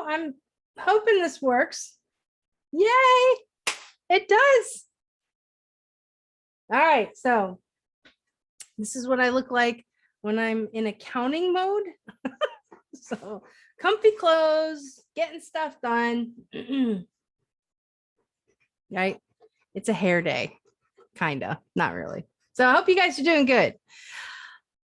I'm hoping this works. Yay, it does. All right, so this is what I look like when I'm in accounting mode. So comfy clothes, getting stuff done. Right? It's a hair day, kind of, not really. So I hope you guys are doing good.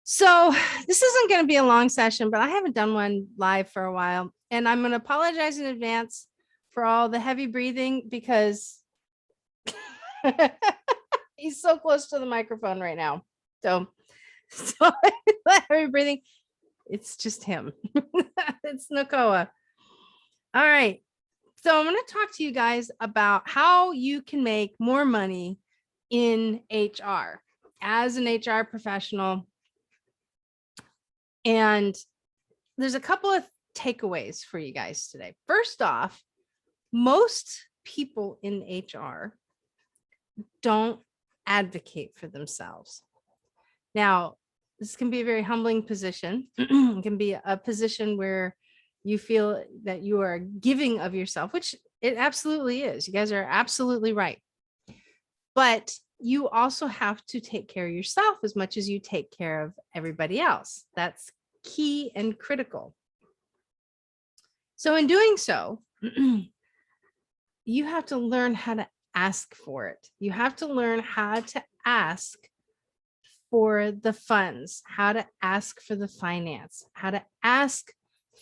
So this isn't going to be a long session, but I haven't done one live for a while. And I'm going to apologize in advance for all the heavy breathing because he's so close to the microphone right now. So heavy breathing. It's just him. It's Nakoa. All right. So I'm going to talk to you guys about how you can make more money in HR as an HR professional. And there's a couple of takeaways for you guys today. First off, most people in HR don't advocate for themselves. Now, this can be a very humbling position. It can be a position where you feel that you are giving of yourself, which it absolutely is. You guys are absolutely right. But you also have to take care of yourself as much as you take care of everybody else. That's key and critical. So in doing so, you have to learn how to ask for it. You have to learn how to ask for the funds, how to ask for the finance, how to ask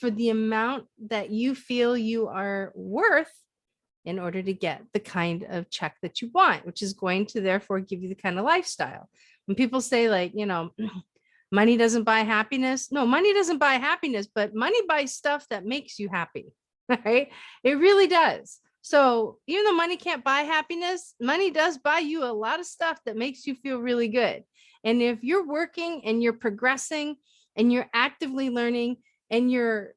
for the amount that you feel you are worth in order to get the kind of check that you want, which is going to therefore give you the kind of lifestyle. When people say like, you know, money doesn't buy happiness. No, money doesn't buy happiness, but money buys stuff that makes you happy, right? It really does. So even though money can't buy happiness, money does buy you a lot of stuff that makes you feel really good. And if you're working and you're progressing and you're actively learning and you're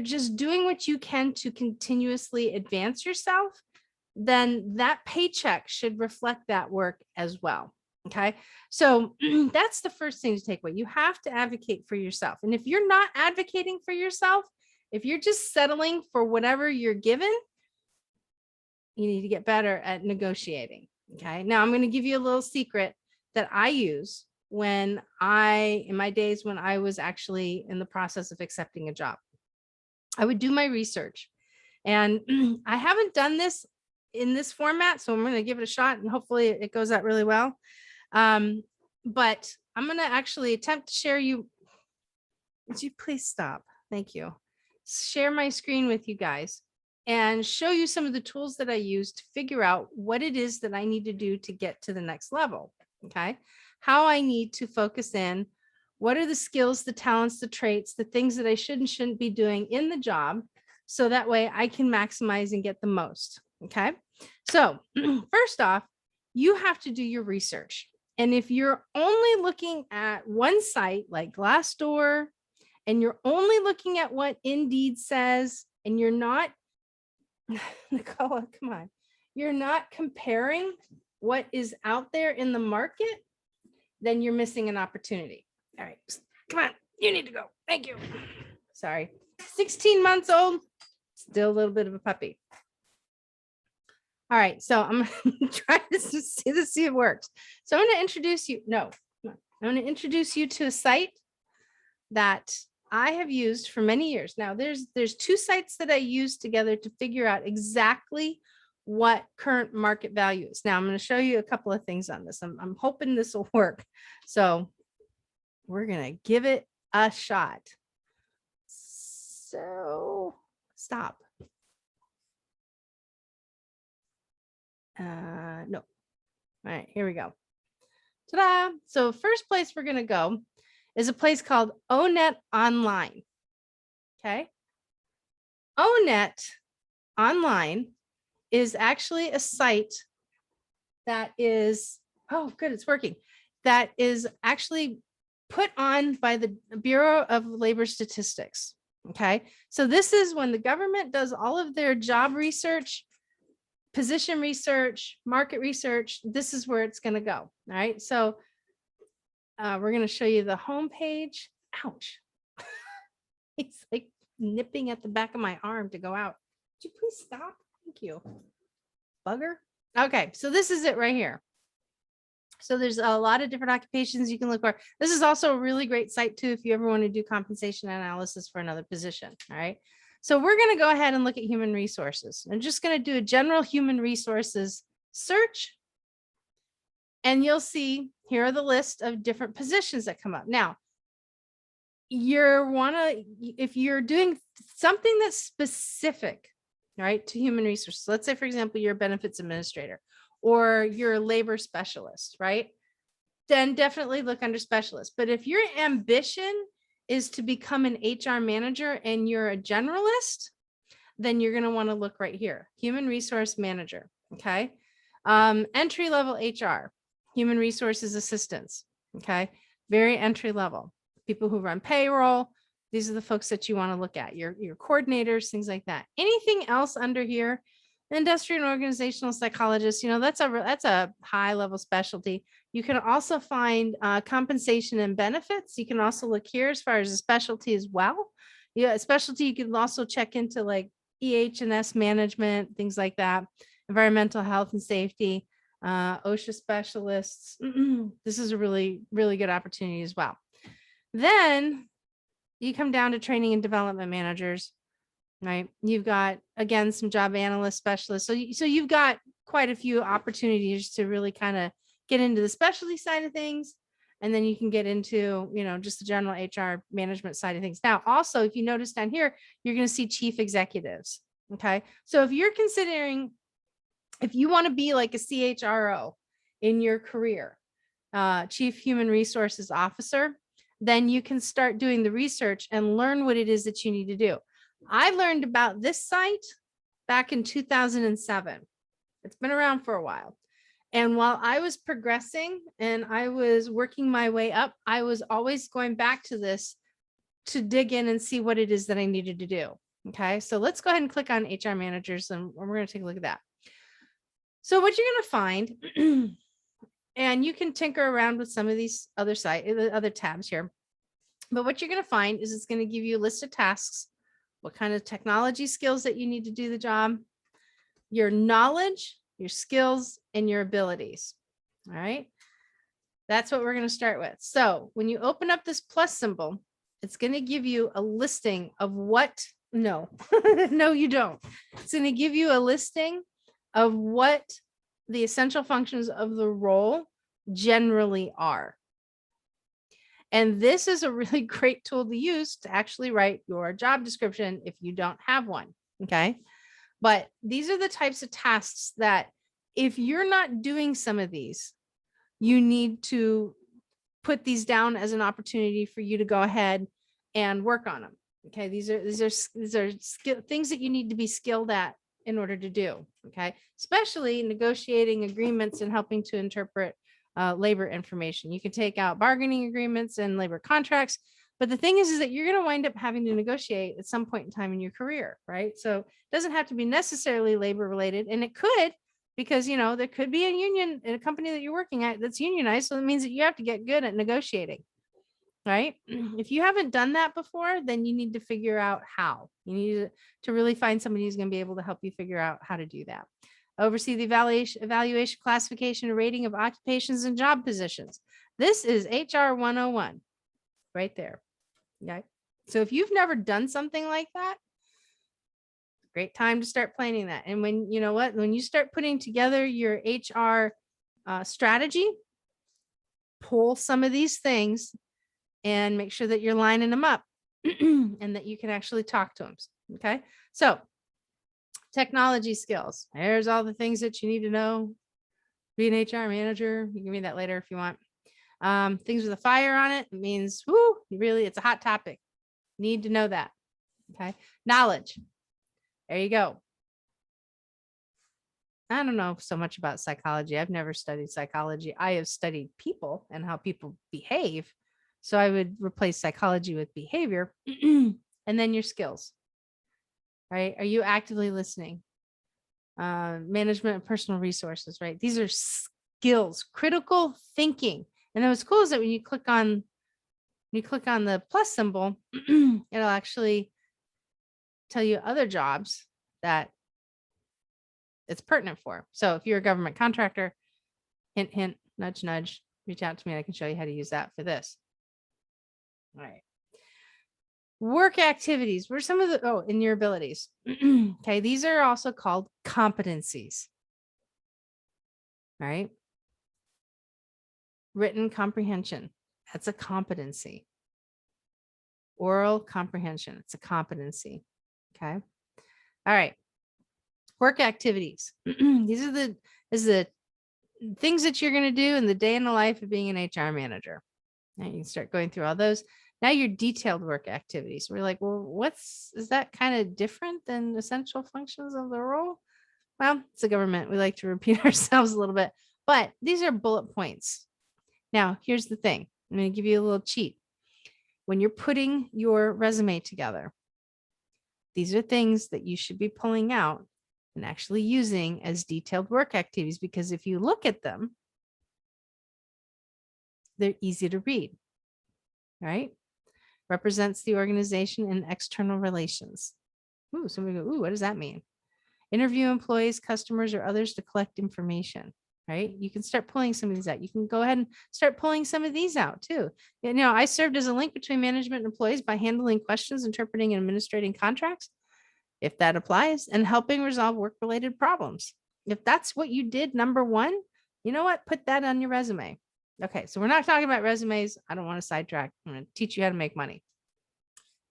just doing what you can to continuously advance yourself, then that paycheck should reflect that work as well. Okay. So that's the first thing to take away. You have to advocate for yourself. And if you're not advocating for yourself, if you're just settling for whatever you're given, you need to get better at negotiating. Okay. Now I'm going to give you a little secret that I use in my days when I was actually in the process of accepting a job. I would do my research, and I haven't done this in this format, so I'm going to give it a shot and hopefully it goes out really well. But I'm going to actually attempt to share you. Would you please stop? Thank you. Share my screen with you guys and show you some of the tools that I use to figure out what it is that I need to do to get to the next level. Okay. How I need to focus in. What are the skills, the talents, the traits, the things that I should and shouldn't be doing in the job, so that way I can maximize and get the most. Okay. So first off, you have to do your research. And if you're only looking at one site like Glassdoor, and you're only looking at what Indeed says, and you're not, Nicola, come on, you're not comparing what is out there in the market, then you're missing an opportunity. All right, come on, you need to go. Thank you. Sorry, 16 months old, still a little bit of a puppy. All right, so I'm gonna try to see if it works. So I'm going to introduce you. No, I'm going to introduce you to a site that I have used for many years. Now, there's two sites that I use together to figure out exactly what current market value is. Now, I'm going to show you a couple of things on this. I'm hoping this will work. So we're going to give it a shot. So stop. No. All right, here we go. Ta-da! So first place we're going to go is a place called Onet Online. Okay. Onet Online is actually a site that is, oh, good, it's working. That is actually put on by the Bureau of Labor Statistics. Okay. So this is when the government does all of their job research, position research, market research. This is where it's going to go. All right. So we're going to show you the home page. Ouch. He's like nipping at the back of my arm to go out. Would you please stop? Thank you. Bugger. Okay, so this is it right here. So there's a lot of different occupations you can look for. This is also a really great site too, if you ever want to do compensation analysis for another position. All right. So we're going to go ahead and look at human resources. I'm just going to do a general human resources search. And you'll see here are the list of different positions that come up. Now, if you're doing something that's specific, right, to human resources, let's say, for example, you're a benefits administrator or you're a labor specialist, right? Then definitely look under specialist. But if your ambition is to become an HR manager and you're a generalist, then you're going to want to look right here, human resource manager. Okay. Entry level HR, human resources assistants. Okay. Very entry level. People who run payroll. These are the folks that you want to look at, your coordinators, things like that. Anything else under here, industrial and organizational psychologist, that's a high level specialty. You can also find compensation and benefits. You can also look here as far as a specialty as well. Yeah, specialty, you can also check into like EH&S management, things like that, environmental health and safety, OSHA specialists. This is a really, really good opportunity as well. Then you come down to training and development managers, right? You've got, again, some job analyst specialists. So you've got quite a few opportunities to really kind of get into the specialty side of things. And then you can get into, just the general HR management side of things. Now, also, if you notice down here, you're going to see chief executives. Okay. So if you're considering, if you want to be like a CHRO in your career, chief human resources officer, then you can start doing the research and learn what it is that you need to do. I learned about this site back in 2007. It's been around for a while. And while I was progressing and I was working my way up, I was always going back to this to dig in and see what it is that I needed to do. Okay, so let's go ahead and click on HR managers and we're going to take a look at that. So what you're going to find, and you can tinker around with some of these other tabs here, but what you're going to find is it's going to give you a list of tasks, what kind of technology skills that you need to do the job, your knowledge, your skills, and your abilities. All right. That's what we're going to start with. So when you open up this plus symbol, it's going to give you a listing of what, no, no, you don't. It's going to give you a listing of what the essential functions of the role generally are. And this is a really great tool to use to actually write your job description if you don't have one. Okay. But these are the types of tasks that if you're not doing some of these, you need to put these down as an opportunity for you to go ahead and work on them. Okay. These are things that you need to be skilled at in order to do. Okay. Especially negotiating agreements and helping to interpret labor information. You can take out bargaining agreements and labor contracts. But the thing is that you're going to wind up having to negotiate at some point in time in your career, right? So it doesn't have to be necessarily labor related. And it could, because, there could be a union in a company that you're working at that's unionized. So it means that you have to get good at negotiating, right? If you haven't done that before, then you need to figure out how. You need to really find somebody who's going to be able to help you figure out how to do that. Oversee the evaluation, classification, and rating of occupations and job positions. This is HR 101 right there. Okay. So if you've never done something like that, great time to start planning that. And when you start putting together your HR strategy, pull some of these things and make sure that you're lining them up and that you can actually talk to them. Okay. So technology skills. There's all the things that you need to know. Be an HR manager. You can read that later if you want. Things with a fire on it means, it's a hot topic. Need to know that. Okay. Knowledge. There you go. I don't know so much about psychology. I've never studied psychology. I have studied people and how people behave. So I would replace psychology with behavior. And then your skills. Right? Are you actively listening? Management of personal resources, right? These are skills, critical thinking. And what's cool is that when you click on the plus symbol, it'll actually tell you other jobs that it's pertinent for. So if you're a government contractor, hint, hint, nudge, nudge, reach out to me. I can show you how to use that for this. All right. Work activities. What are some of the, in your abilities? Okay. These are also called competencies. All right. Written comprehension. That's a competency. Oral comprehension. It's a competency. Okay. All right. Work activities. These are the things that you're going to do in the day in the life of being an HR manager. Now you can start going through all those. Now your detailed work activities. We're like, well, is that kind of different than essential functions of the role? Well, it's a government. We like to repeat ourselves a little bit, but these are bullet points. Now, here's the thing. I'm going to give you a little cheat. When you're putting your resume together, these are things that you should be pulling out and actually using as detailed work activities, because if you look at them, they're easy to read, right? Represents the organization in external relations. Ooh, somebody go, ooh, what does that mean? Interview employees, customers, or others to collect information, right? You can start pulling some of these out. You can go ahead and start pulling some of these out too. You know, I served as a link between management and employees by handling questions, interpreting and administrating contracts, if that applies, and helping resolve work-related problems. If that's what you did, number one, you know what? Put that on your resume. Okay, so we're not talking about resumes. I don't want to sidetrack. I'm going to teach you how to make money.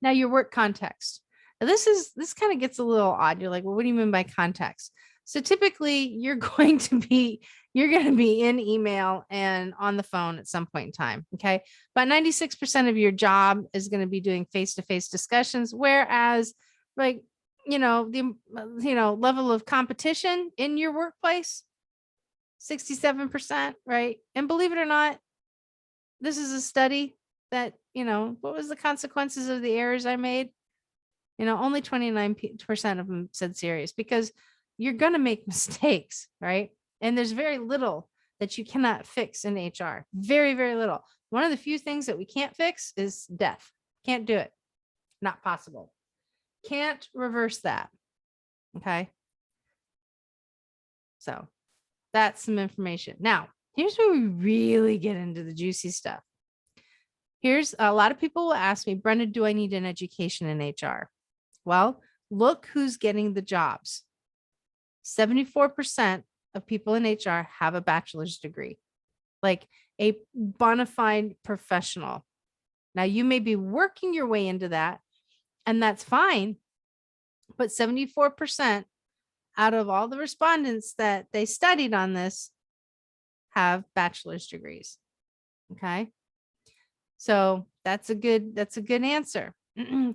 Now, your work context. Now, this kind of gets a little odd. You're like, well, what do you mean by context? So typically you're going to be in email and on the phone at some point in time. Okay. But 96% of your job is going to be doing face-to-face discussions. Whereas like, the level of competition in your workplace, 67%, right? And believe it or not, this is a study that, what was the consequences of the errors I made? Only 29% of them said serious, because you're going to make mistakes, right? And there's very little that you cannot fix in HR. Very, very little. One of the few things that we can't fix is death. Can't do it. Not possible. Can't reverse that. Okay. So that's some information. Now, here's where we really get into the juicy stuff. Here's a lot of people will ask me, Brenda, do I need an education in HR? Well, look who's getting the jobs. 74% of people in HR have a bachelor's degree, like a bona fide professional. Now, you may be working your way into that, and that's fine. But 74% out of all the respondents that they studied on this have bachelor's degrees. Okay. So that's a good answer.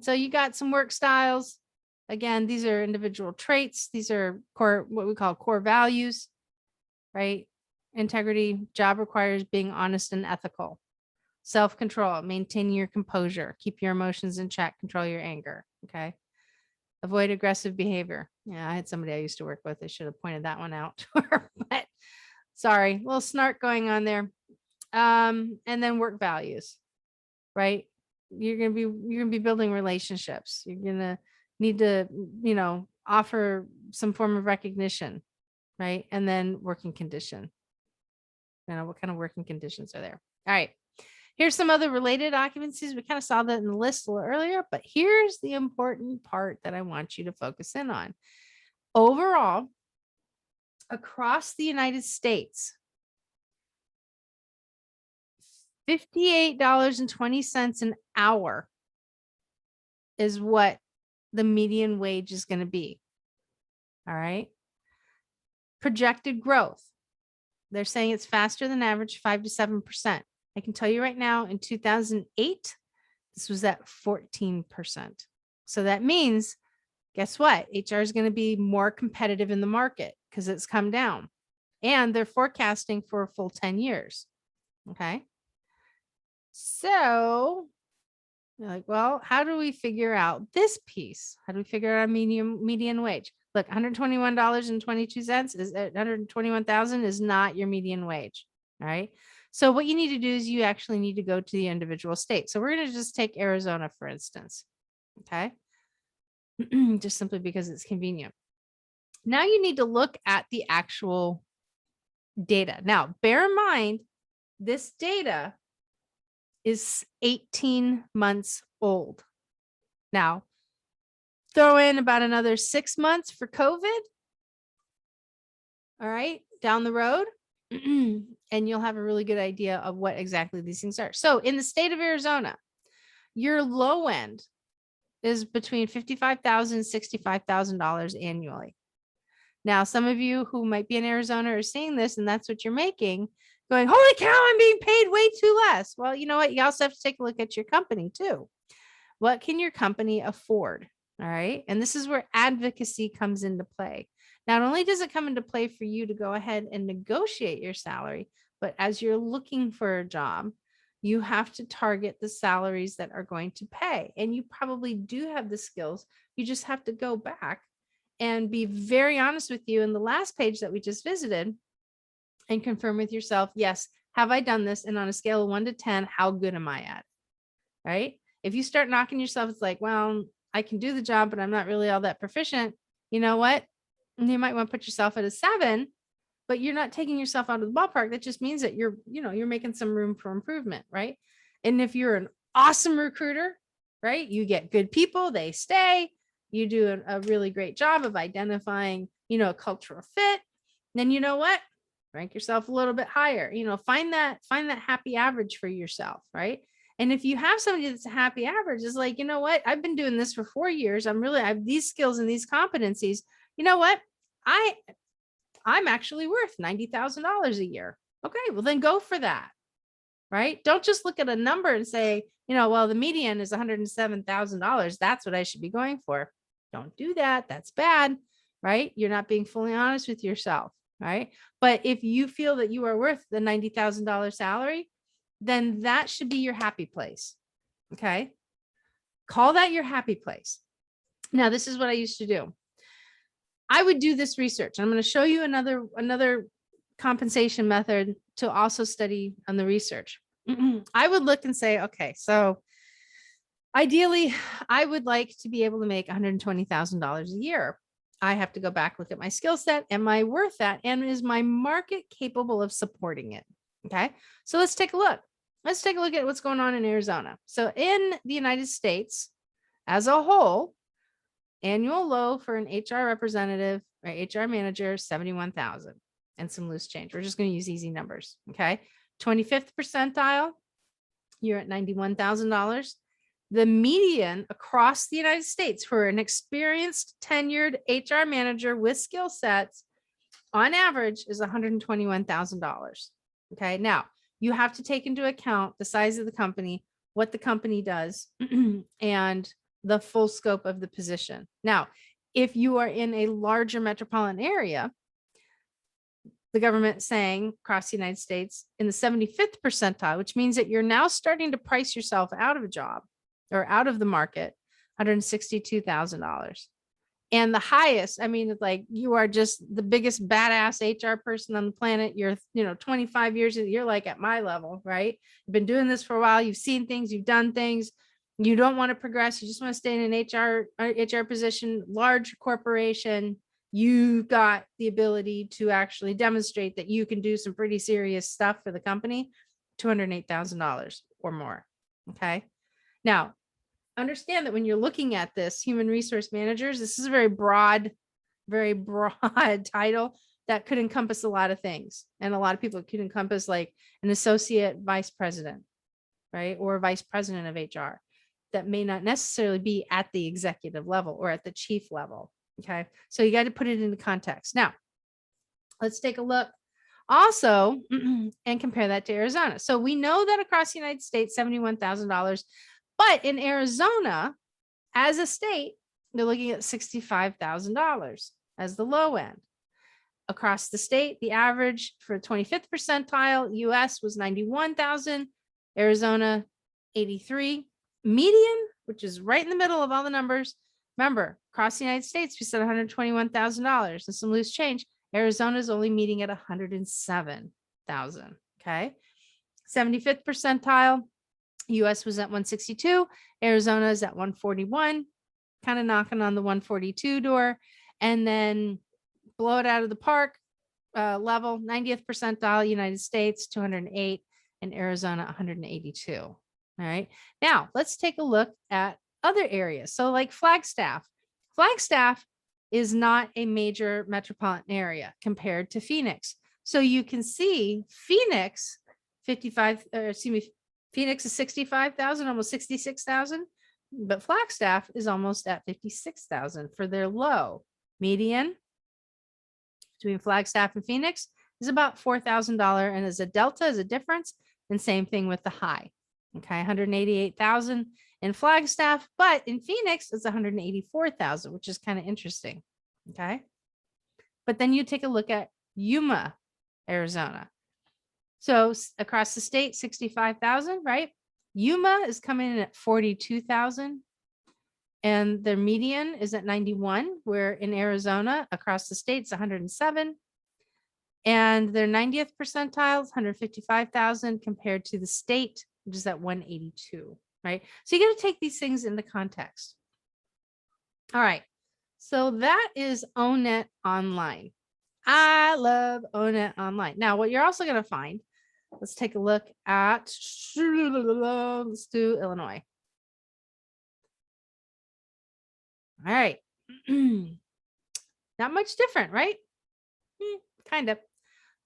So you got some work styles. Again, these are individual traits. These are what we call core values, right? Integrity. Job requires being honest and ethical. Self-control, maintain your composure, keep your emotions in check, control your anger. Okay. Avoid aggressive behavior. Yeah, I had somebody I used to work with. I should have pointed that one out to her, but sorry, a little snark going on there. And then work values, right? You're going to be building relationships. You're going to need to, offer some form of recognition, right? And then working condition. What kind of working conditions are there? All right. Here's some other related occupancies. We kind of saw that in the list a little earlier, but here's the important part that I want you to focus in on. Overall, across the United States, $58.20 an hour is what the median wage is going to be. All right. Projected growth. They're saying it's faster than average, 5 to 7%. I can tell you right now, in 2008, this was at 14%. So that means, guess what? HR is going to be more competitive in the market because it's come down. And they're forecasting for a full 10 years. Okay. So you're like, well, how do we figure out this piece? How do we figure out median wage? Look, $121.22 is $121,000 is not your median wage. All right. So what you need to do is you actually need to go to the individual state. So we're going to just take Arizona, for instance. Okay. just simply because it's convenient. Now you need to look at the actual data. Now, bear in mind, this data is 18 months old. Now, throw in about another 6 months for COVID. All right, down the road, and you'll have a really good idea of what exactly these things are. So in the state of Arizona, your low end is between $55,000 and $65,000 annually. Now, some of you who might be in Arizona are seeing this and that's what you're making, going, holy cow, I'm being paid way too less. Well, you know what? You also have to take a look at your company too. What can your company afford? All right. And this is where advocacy comes into play. Not only does it come into play for you to go ahead and negotiate your salary, but as you're looking for a job, you have to target the salaries that are going to pay. And you probably do have the skills. You just have to go back and be very honest with you in the last page that we just visited and confirm with yourself, yes, have I done this? And on a scale of 1 to 10, how good am I at? Right? If you start knocking yourself, it's like, well, I can do the job, but I'm not really all that proficient. You know what? You might want to put yourself at a 7, but you're not taking yourself out of the ballpark. That just means that you're making some room for improvement, right? And if you're an awesome recruiter, right, you get good people, they stay, you do a really great job of identifying, a cultural fit, then you know what? Rank yourself a little bit higher, find that happy average for yourself, right? And if you have somebody that's a happy average, is like, you know what? I've been doing this for 4 years. I have these skills and these competencies. You know what? I'm actually worth $90,000 a year. Okay, well then go for that, right? Don't just look at a number and say, well, the median is $107,000. That's what I should be going for. Don't do that. That's bad, right? You're not being fully honest with yourself, right? But if you feel that you are worth the $90,000 salary, then that should be your happy place. Okay. Call that your happy place. Now, this is what I used to do. I would do this research. I'm going to show you another compensation method to also study on the research. I would look and say, okay, so ideally, I would like to be able to make $120,000 a year. I have to go back, look at my skill set. Am I worth that? And is my market capable of supporting it? Okay, so let's take a look. Let's take a look at what's going on in Arizona. So in the United States as a whole, annual low for an HR representative or HR manager, 71,000 and some loose change. We're just going to use easy numbers. Okay. 25th percentile, you're at $91,000. The median across the United States for an experienced tenured HR manager with skill sets on average is $121,000. Okay. Now you have to take into account the size of the company, what the company does, and the full scope of the position. Now, if you are in a larger metropolitan area, the government saying across the United States in the 75th percentile, which means that you're now starting to price yourself out of a job or out of the market, $162,000. And the highest, I mean, it's like you are just the biggest badass HR person on the planet. You're, 25 years, you're like at my level, right? You've been doing this for a while. You've seen things, you've done things. You don't want to progress. You just want to stay in an HR position, large corporation. You've got the ability to actually demonstrate that you can do some pretty serious stuff for the company, $208,000 or more. Okay. Now, understand that when you're looking at this, human resource managers, this is a very broad title that could encompass a lot of things. And a lot of people could encompass like an associate vice president, right? Or vice president of HR that may not necessarily be at the executive level or at the chief level. Okay. So you got to put it into context. Now, let's take a look also and compare that to Arizona. So we know that across the United States, $71,000. But in Arizona, as a state, they're looking at $65,000 as the low end. Across the state, the average for 25th percentile US was 91,000, Arizona 83. Median, which is right in the middle of all the numbers. Remember, across the United States, we said $121,000 and some loose change. Arizona is only meeting at 107,000. Okay. 75th percentile. US was at 162. Arizona is at 141. kind of knocking on the 142 door, and then blow it out of the park. Level 90th percentile, United States, 208, and Arizona, 182. All right. Now let's take a look at other areas. So like Flagstaff. Flagstaff is not a major metropolitan area compared to Phoenix. So you can see Phoenix, Phoenix is 65,000, almost 66,000, but Flagstaff is almost at 56,000 for their low. Median between Flagstaff and Phoenix is about $4,000, and as a delta, as a difference, and same thing with the high. Okay, 188,000 in Flagstaff, but in Phoenix it's 184,000, which is kind of interesting. Okay, but then you take a look at Yuma, Arizona. So across the state, 65,000, right? Yuma is coming in at 42,000. And their median is at 91, where in Arizona, across the state, it's 107. And their 90th percentile is 155,000 compared to the state, which is at 182, right? So you got to take these things into context. All right. So that is Onet Online. I love Onet Online. Now, what you're also going to find, let's take a look at, let's do Illinois. All right. Not much different, right? Kind of.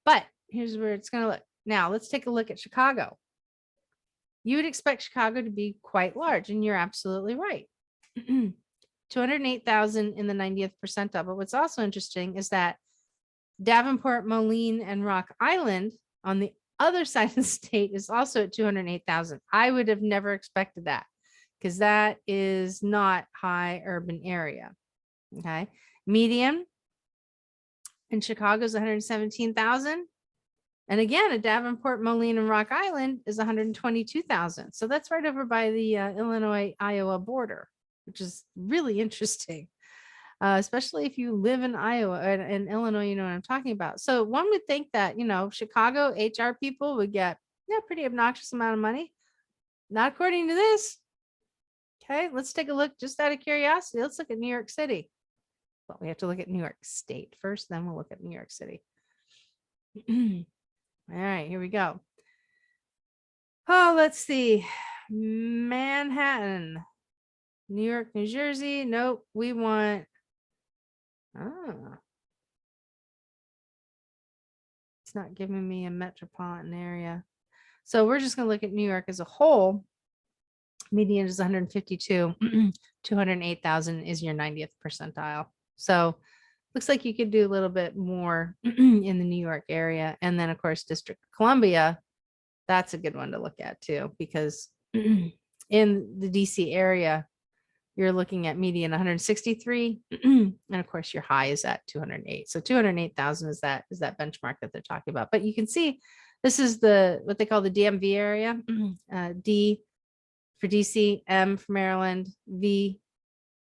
But here's where it's going to look. Now, let's take a look at Chicago. You would expect Chicago to be quite large, and you're absolutely right. 208,000 in the 90th percentile. But what's also interesting is that Davenport, Moline, and Rock Island on the other side of the state is also at 208,000. I would have never expected that, because that is not high urban area. Okay. Median in Chicago is 117,000. And again, at Davenport, Moline, and Rock Island is 122,000. So that's right over by the Illinois-Iowa border, which is really interesting, especially if you live in Iowa and Illinois, you know what I'm talking about. So one would think that, you know, Chicago HR people would get a pretty obnoxious amount of money. Not according to this. Okay, let's take a look just out of curiosity. Let's look at New York City. Well, we have to look at New York State first, then we'll look at New York City. All right, here we go. Oh, let's see. Manhattan, New York, New Jersey. Nope, we want, it's not giving me a metropolitan area. So we're just going to look at New York as a whole. Median is 152. 208,000 is your 90th percentile. So looks like you could do a little bit more in the New York area. And then, of course, District of Columbia, that's a good one to look at too, because in the DC area, you're looking at median 163. And of course, your high is at 208. So 208,000 is that benchmark that they're talking about. But you can see this is what they call the DMV area. D for DC, M for Maryland, V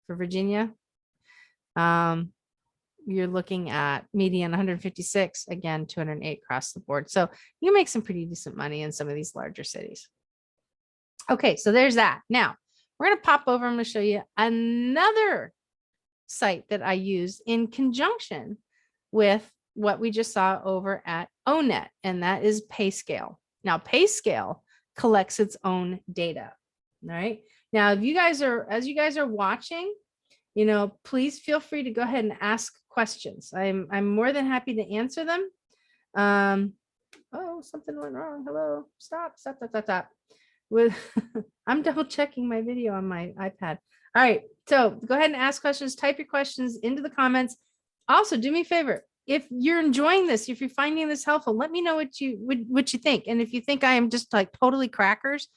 for Virginia. You're looking at median 156, again, 208 across the board. So you make some pretty decent money in some of these larger cities. Okay, so there's that. Now we're going to pop over. I'm going to show you another site that I use in conjunction with what we just saw over at Onet, and that is PayScale. Now, PayScale collects its own data. All right. Now, as you guys are watching, you know, please feel free to go ahead and ask questions. I'm more than happy to answer them. Oh, something went wrong. Hello. Stop. With I'm double checking my video on my iPad. All right. So go ahead and ask questions. Type your questions into the comments. Also, do me a favor. If you're enjoying this, if you're finding this helpful, let me know what you think. And if you think I am just like totally crackers,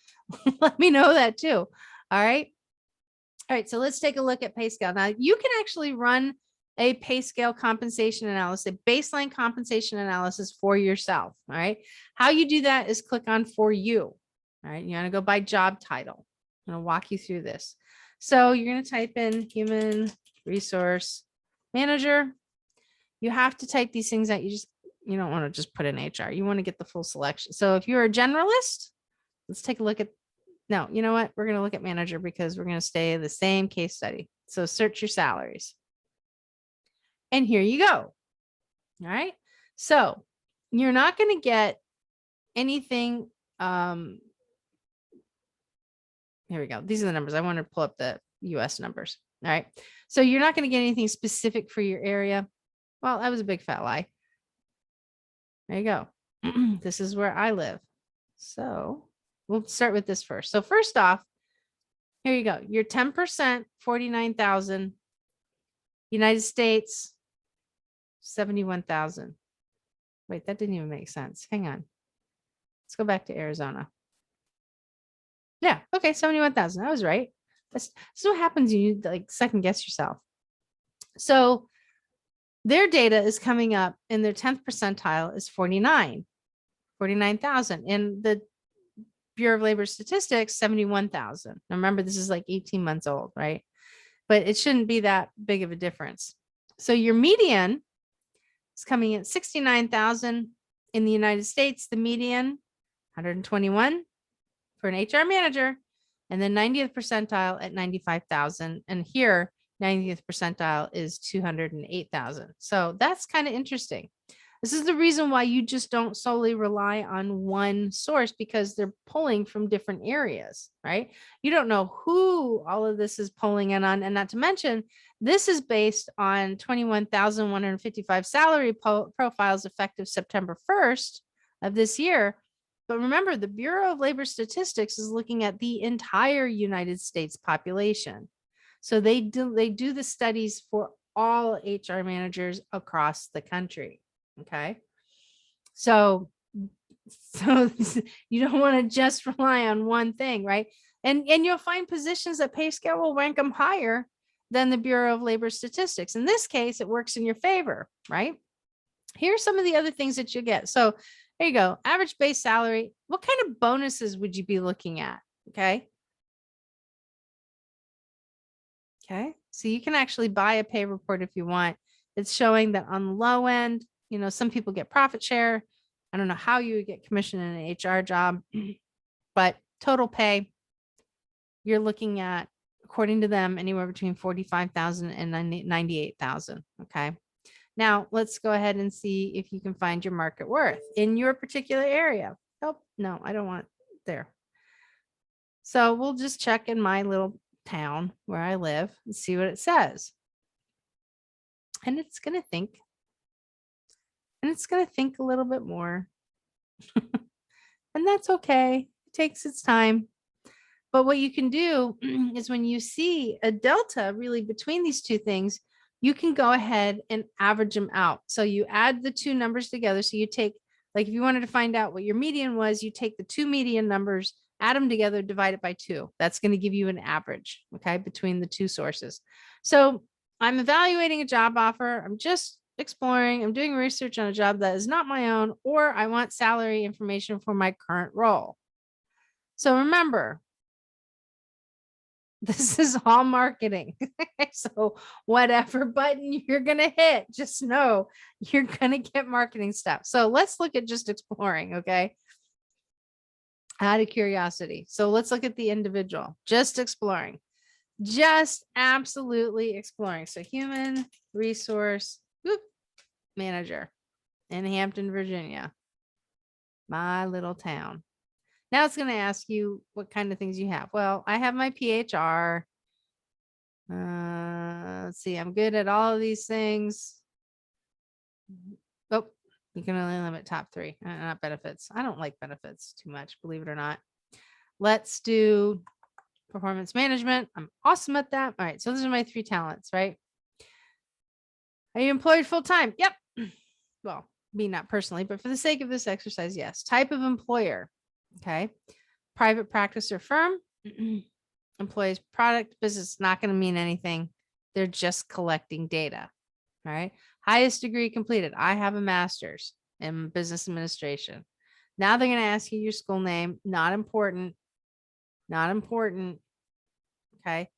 let me know that too. All right. All right. So let's take a look at PayScale. Now you can actually run a PayScale compensation analysis, a baseline compensation analysis for yourself. All right. How you do that is click on For You. All right. You're going to go by job title. I'm going to walk you through this. So you're going to type in Human Resource Manager. You have to type these things out. You don't want to just put in HR. You want to get the full selection. So if you're a generalist, let's take a look at, no, you know what? We're going to look at manager because we're going to stay the same case study. So search your salaries. And here you go. All right. So you're not going to get anything. Here we go. These are the numbers. I want to pull up the US numbers. All right. So you're not going to get anything specific for your area. Well, that was a big fat lie. There you go. This is where I live. So we'll start with this first. So first off, here you go. Your 10%, 49,000. United States, 71,000. Wait, that didn't even make sense. Hang on. Let's go back to Arizona. Yeah. Okay. 71,000. I was right. This is what happens when you like second guess yourself. So their data is coming up and their 10th percentile is 49,000. And the Bureau of Labor Statistics, 71,000. Now remember, this is like 18 months old, right? But it shouldn't be that big of a difference. So your median is coming at 69,000 in the United States, the median 121 for an HR manager, and then 90th percentile at 95,000. And here, 90th percentile is 208,000. So that's kind of interesting. This is the reason why you just don't solely rely on one source, because they're pulling from different areas, right? You don't know who all of this is pulling in on. And not to mention, this is based on 21,155 salary profiles effective September 1st of this year. But remember, the Bureau of Labor Statistics is looking at the entire United States population. So they do the studies for all HR managers across the country. Okay. So you don't want to just rely on one thing, right? And you'll find positions that PayScale will rank them higher than the Bureau of Labor Statistics. In this case, it works in your favor, right? Here's some of the other things that you get. So there you go. Average base salary. What kind of bonuses would you be looking at? Okay. Okay. So you can actually buy a pay report if you want. It's showing that on the low end, you know, some people get profit share. I don't know how you would get commission in an HR job, but total pay, you're looking at, according to them, anywhere between 45,000 and 98,000. Okay. Now let's go ahead and see if you can find your market worth in your particular area. Oh, no, I don't want there. So we'll just check in my little town where I live and see what it says. And it's going to think. And it's going to think a little bit more. And that's okay. It takes its time. But what you can do is when you see a delta really between these two things, you can go ahead and average them out. So you add the two numbers together. So you take, like if you wanted to find out what your median was, you take the two median numbers, add them together, divide it by 2. That's going to give you an average, okay, between the two sources. So I'm evaluating a job offer. I'm just exploring. I'm doing research on a job that is not my own, or I want salary information for my current role. So remember, this is all marketing. So whatever button you're going to hit, just know you're going to get marketing stuff. So let's look at just exploring. Okay. Out of curiosity. So let's look at the individual, just exploring, just absolutely exploring. So human resource manager in Hampton, Virginia, my little town. Now it's going to ask you what kind of things you have. Well, I have my PHR. Let's see. I'm good at all of these things. Oh, you can only limit top 3, not benefits. I don't like benefits too much, believe it or not. Let's do performance management. I'm awesome at that. All right. So those are my 3 talents, right? Are you employed full time? Yep. Well, me not personally, but for the sake of this exercise, yes. Type of employer. Okay. Private practice or firm. Employees, product, business, not going to mean anything. They're just collecting data. All right. Highest degree completed. I have a master's in business administration. Now they're going to ask you your school name. Not important. Not important. Okay.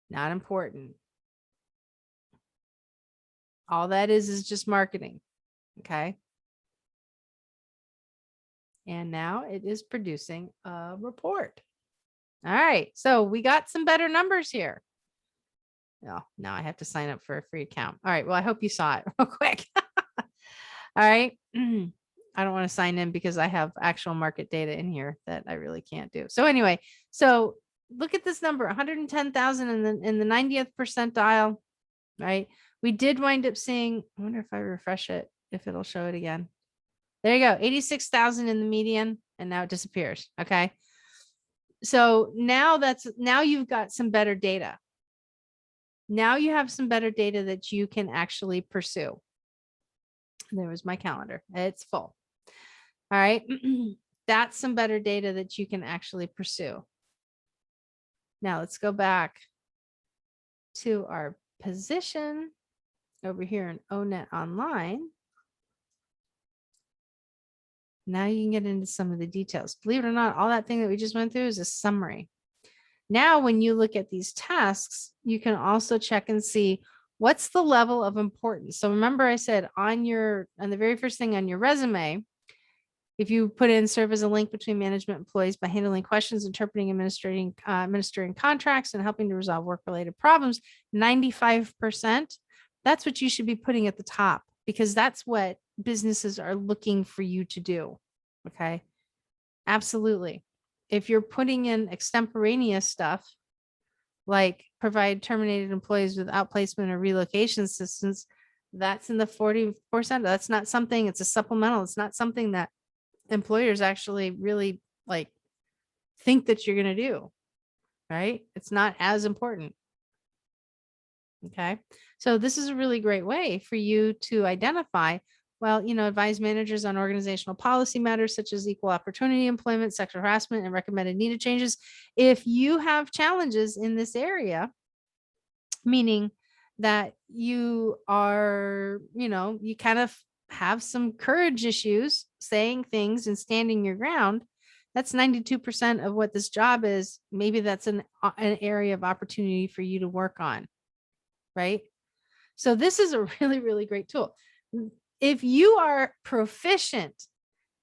Not important. All that is just marketing. Okay. And now it is producing a report. All right. So we got some better numbers here. Oh, now I have to sign up for a free account. All right. Well, I hope you saw it real quick. All right. I don't want to sign in because I have actual market data in here that I really can't do. So anyway, so look at this number, 110,000 in the 90th percentile, right? We did wind up seeing, I wonder if I refresh it, if it'll show it again. There you go, 86,000 in the median, and now it disappears. Okay. So now you've got some better data. Now you have some better data that you can actually pursue. There was my calendar. It's full. All right. That's some better data that you can actually pursue. Now let's go back to our position over here in Onet Online. Now you can get into some of the details. Believe it or not, all that thing that we just went through is a summary. Now, when you look at these tasks, you can also check and see what's the level of importance. So remember I said on the very first thing on your resume, if you put in serve as a link between management employees by handling questions, interpreting, administering contracts, and helping to resolve work-related problems, 95%, that's what you should be putting at the top, because that's what businesses are looking for you to do. Okay. Absolutely. If you're putting in extemporaneous stuff, like provide terminated employees with outplacement or relocation assistance, that's in the 40%. That's not something, it's a supplemental. It's not something that employers actually really like think that you're going to do, right? It's not as important. Okay. So this is a really great way for you to identify, well, advise managers on organizational policy matters such as equal opportunity employment, sexual harassment, and recommended needed changes. If you have challenges in this area, meaning that you are, you kind of have some courage issues saying things and standing your ground, that's 92% of what this job is. Maybe that's an area of opportunity for you to work on. Right? So this is a really, really great tool. If you are proficient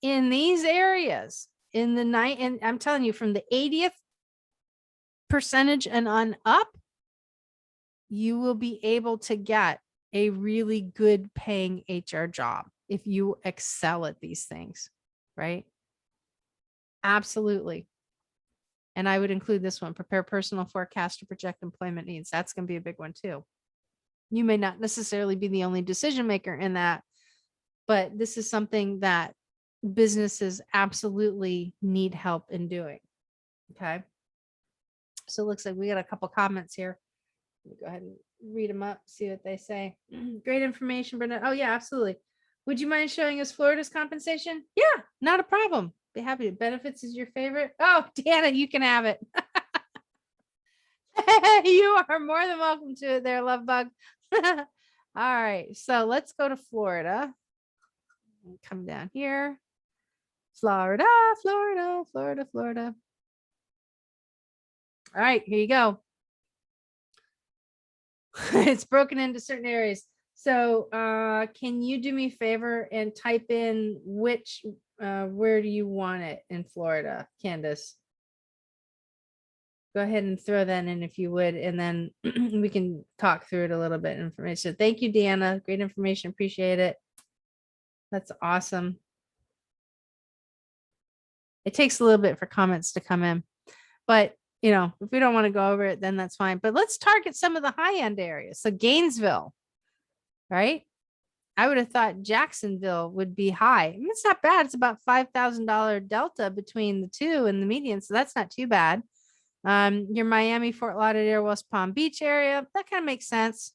in these areas in the night, and I'm telling you, from the 80th percentage and on up, you will be able to get a really good paying HR job if you excel at these things, right? Absolutely. And I would include this one, prepare personal forecast to project employment needs. That's going to be a big one too. You may not necessarily be the only decision maker in that, but this is something that businesses absolutely need help in doing. Okay. So it looks like we got a couple comments here. Let me go ahead and read them up, see what they say. Great information, Brenda. Oh yeah, absolutely. Would you mind showing us Florida's compensation? Yeah, not a problem. Be happy to. Benefits is your favorite. Oh, Deanna, you can have it. You are more than welcome to it there, love bug. All right, so let's go to Florida. Come down here. Florida, Florida, Florida, Florida. All right, here you go. It's broken into certain areas. So can you do me a favor and type in which, where do you want it in Florida, Candace? Go ahead and throw that in if you would, and then we can talk through it a little bit. Information. Thank you, Deanna. Great information. Appreciate it. That's awesome. It takes a little bit for comments to come in, but if we don't want to go over it, then that's fine. But let's target some of the high end areas. So Gainesville, right? I would have thought Jacksonville would be high. I mean, it's not bad. It's about $5,000 delta between the two and the median. So that's not too bad. Your Miami, Fort Lauderdale, West Palm Beach area, that kind of makes sense.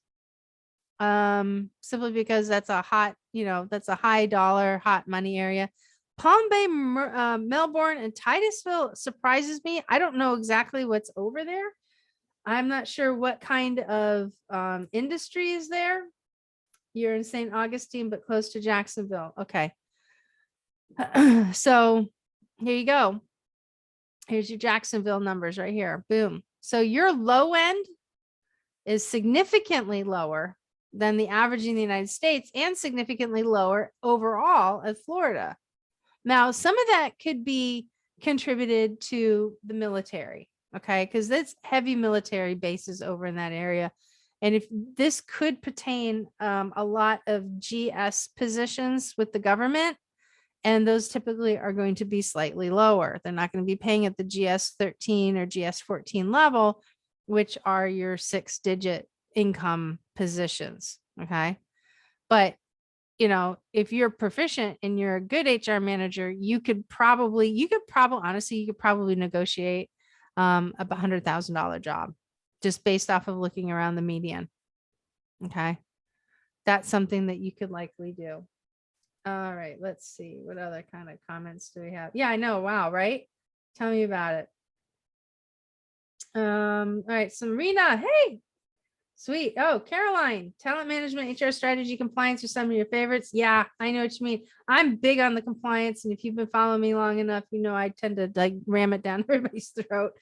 Simply because that's a hot, that's a high dollar, hot money area. Palm Bay, Melbourne, and Titusville surprises me. I don't know exactly what's over there. I'm not sure what kind of industry is there. You're in St. Augustine, but close to Jacksonville. Okay. So here you go. Here's your Jacksonville numbers right here. Boom. So your low end is significantly lower than the average in the United States and significantly lower overall at Florida. Now, some of that could be contributed to the military, okay? Because that's heavy military bases over in that area. And if this could pertain a lot of GS positions with the government, and those typically are going to be slightly lower. They're not going to be paying at the GS 13 or GS 14 level, which are your 6-digit income positions. Okay. But, if you're proficient and you're a good HR manager, you could probably negotiate a $100,000 job just based off of looking around the median. Okay. That's something that you could likely do. All right, let's see. What other kind of comments do we have? Yeah, I know. Wow, right? Tell me about it. All right, so Marina, hey, sweet. Oh, Caroline, talent management, HR strategy, compliance are some of your favorites. Yeah, I know what you mean. I'm big on the compliance, and if you've been following me long enough, I tend to like ram it down everybody's throat.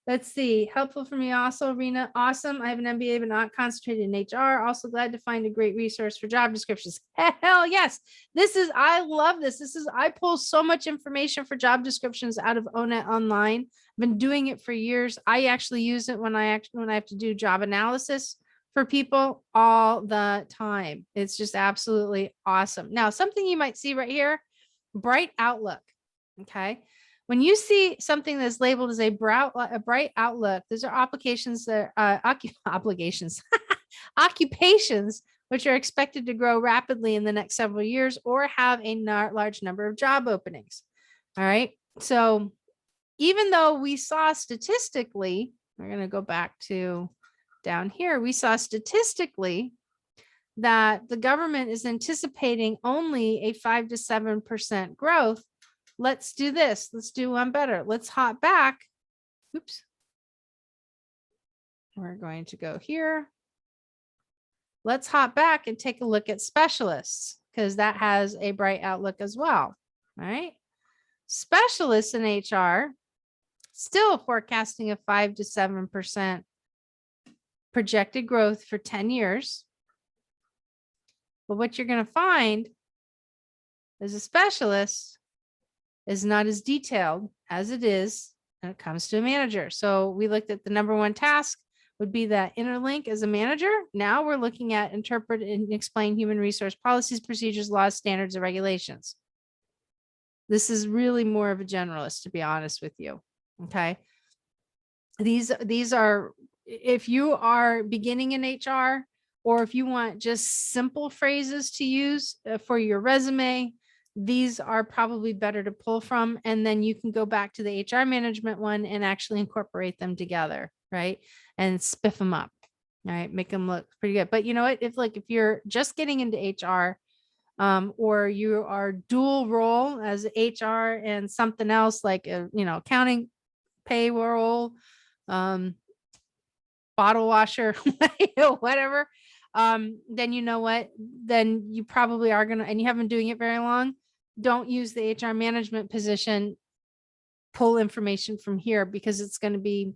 Let's see. Helpful for me also, Rena. Awesome. I have an MBA, but not concentrated in HR. Also glad to find a great resource for job descriptions. Hell yes. I love this. I pull so much information for job descriptions out of Onet Online. I've been doing it for years. I actually use it when I have to do job analysis for people all the time. It's just absolutely awesome. Now, something you might see right here, bright outlook. Okay. When you see something that's labeled as a bright outlook, those are occupations which are expected to grow rapidly in the next several years or have a large number of job openings. All right. So even though we saw statistically, we're going to go back to down here, we saw statistically that the government is anticipating only a 5 to 7% growth. Let's do this. Let's do one better. Let's hop back. Oops. We're going to go here. Let's hop back and take a look at specialists because that has a bright outlook as well. All right. Specialists in HR still forecasting a 5 to 7% projected growth for 10 years. But what you're going to find is a specialist is not as detailed as it is when it comes to a manager. So we looked at the number one task would be that interlink as a manager. Now we're looking at interpret and explain human resource policies, procedures, laws, standards, and regulations. This is really more of a generalist, to be honest with you. Okay. These are, if you are beginning in HR, or if you want just simple phrases to use for your resume, these are probably better to pull from. And then you can go back to the HR management one and actually incorporate them together, right? And spiff them up, all right? Make them look pretty good. But you know what? If you're just getting into HR, or you are dual role as HR and something else like, accounting, payroll, bottle washer, whatever, then you know what? Then you probably are going to, and you haven't been doing it very long. Don't use the HR management position, pull information from here because it's going to be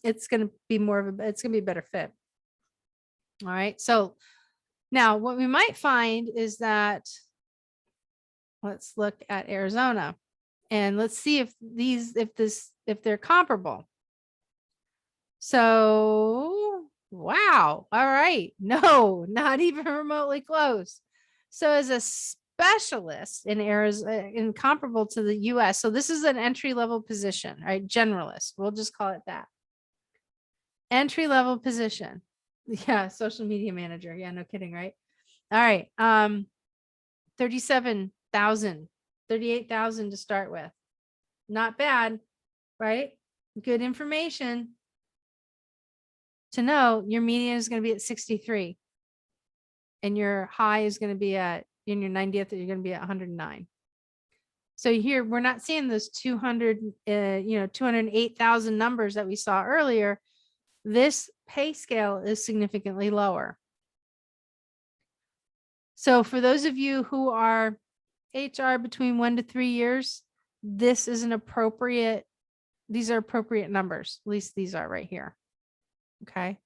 it's going to be a better fit. All right. So now what we might find is that, let's look at Arizona and let's see if they're comparable. So, wow. All right. No, not even remotely close. So as a specialist in Arizona, incomparable to the US. So this is an entry-level position, right? Generalist. We'll just call it that. Entry-level position. Yeah, social media manager. Yeah, no kidding, right? All right. 37,000, 38,000 to start with. Not bad, right? Good information to know. Your median is going to be at 63 and your high is going to be at, in your 90th, you're going to be at 109. So here we're not seeing those 208,000 numbers that we saw earlier. This pay scale is significantly lower. So for those of you who are HR between 1 to 3 years, this is these are appropriate numbers. At least these are right here. Okay.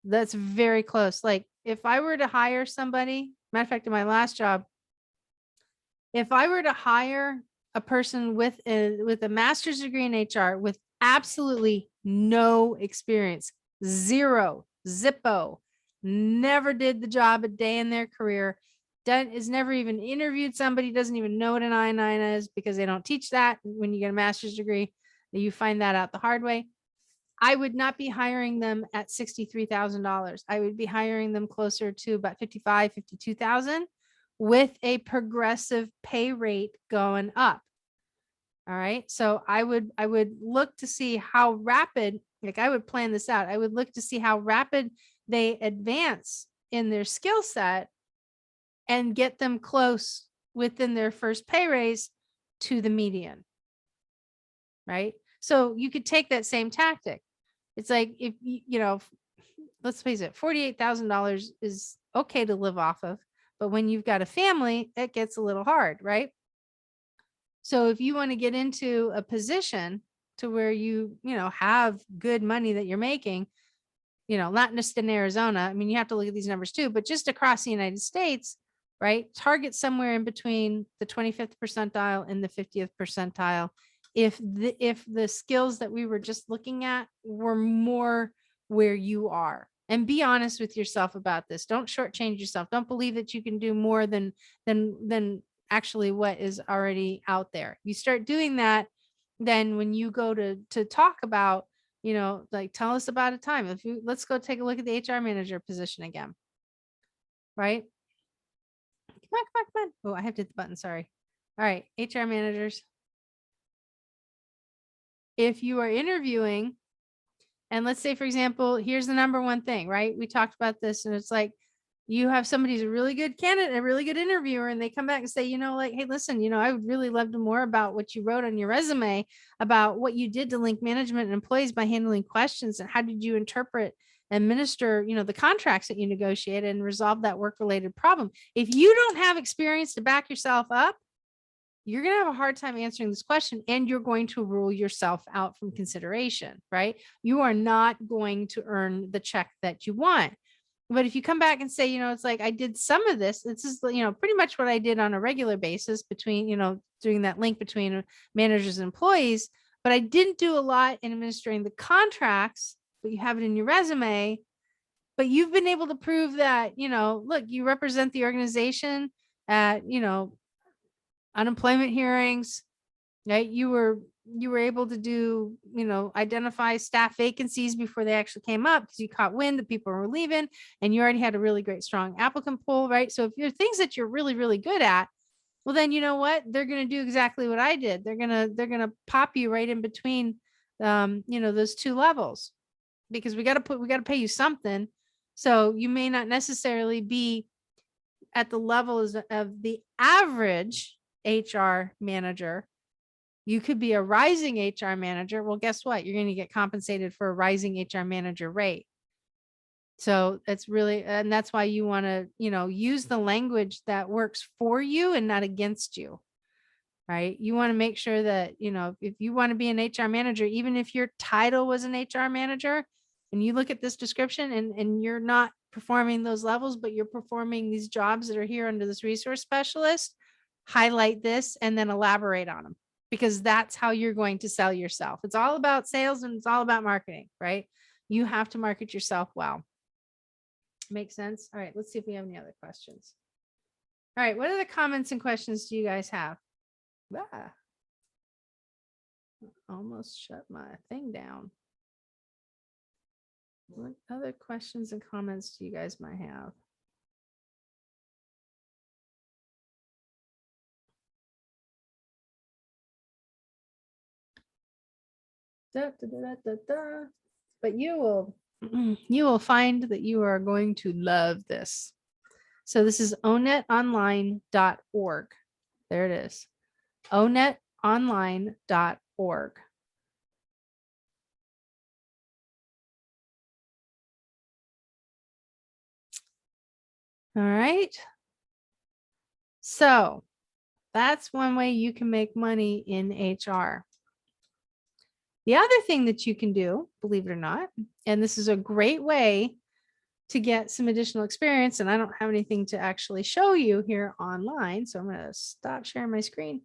That's very close. Like if I were to hire somebody, matter of fact, in my last job, if I were to hire a person with a master's degree in HR with absolutely no experience, Zero. Zippo. Never did the job a day in their career. Is never even interviewed somebody, doesn't even know what an I-9 is because they don't teach that when you get a master's degree. You find that out the hard way. I would not be hiring them at $63,000. I would be hiring them closer to about 55, 52,000 with a progressive pay rate going up. All right. So I would look to see how rapid, like I would plan this out. I would look to see how rapid they advance in their skill set and get them close within their first pay raise to the median. Right. So you could take that same tactic. It's like, if you know, let's face it, $48,000 is okay to live off of, but when you've got a family, it gets a little hard, right? So if you want to get into a position to where you have good money that you're making, not just in Arizona. I mean, you have to look at these numbers too, but just across the United States, right? Target somewhere in between the 25th percentile and the 50th percentile. If the skills that we were just looking at were more where you are, and be honest with yourself about this. Don't shortchange yourself. Don't believe that you can do more than actually what is already out there. You start doing that, then when you go to talk about, like, tell us about a time. Let's go take a look at the HR manager position again. Right? Come on. Oh, I have to hit the button. Sorry. All right. HR managers. If you are interviewing, and let's say, for example, here's the number one thing, right? We talked about this, and it's like, you have somebody who's a really good candidate, a really good interviewer, and they come back and say, like, hey, listen, I would really love to more about what you wrote on your resume about what you did to link management and employees by handling questions, and how did you interpret, administer, the contracts that you negotiated and resolve that work-related problem. If you don't have experience to back yourself up, you're going to have a hard time answering this question, and you're going to rule yourself out from consideration, right? You are not going to earn the check that you want. But if you come back and say, it's like, I did some of this, this is, pretty much what I did on a regular basis between, doing that link between managers and employees, but I didn't do a lot in administering the contracts, but you have it in your resume, but you've been able to prove that, look, you represent the organization at, unemployment hearings, right? You were able to do, identify staff vacancies before they actually came up because you caught wind that people were leaving, and you already had a really great, strong applicant pool, right? So if you're things that you're really, really good at, well, then you know what? They're going to do exactly what I did. They're going to pop you right in between, those two levels, because we got to pay you something. So you may not necessarily be at the levels of the average HR manager. You could be a rising HR manager. Well, guess what? You're going to get compensated for a rising HR manager rate. So it's really, and that's why you want to, use the language that works for you and not against you, right? You want to make sure that, if you want to be an HR manager, even if your title was an HR manager, and you look at this description and you're not performing those levels, but you're performing these jobs that are here under this resource specialist, highlight this and then elaborate on them, because that's how you're going to sell yourself. It's all about sales and it's all about marketing, right? You have to market yourself well. Make sense? All right, let's see if we have any other questions. All right, what other comments and questions do you guys have? Ah, almost shut my thing down. What other questions and comments do you guys might have? But you will find that you are going to love this. So this is onetonline.org. There it is. onetonline.org. All right. So that's one way you can make money in HR. The other thing that you can do, believe it or not, and this is a great way to get some additional experience, and I don't have anything to actually show you here online, so I'm going to stop sharing my screen.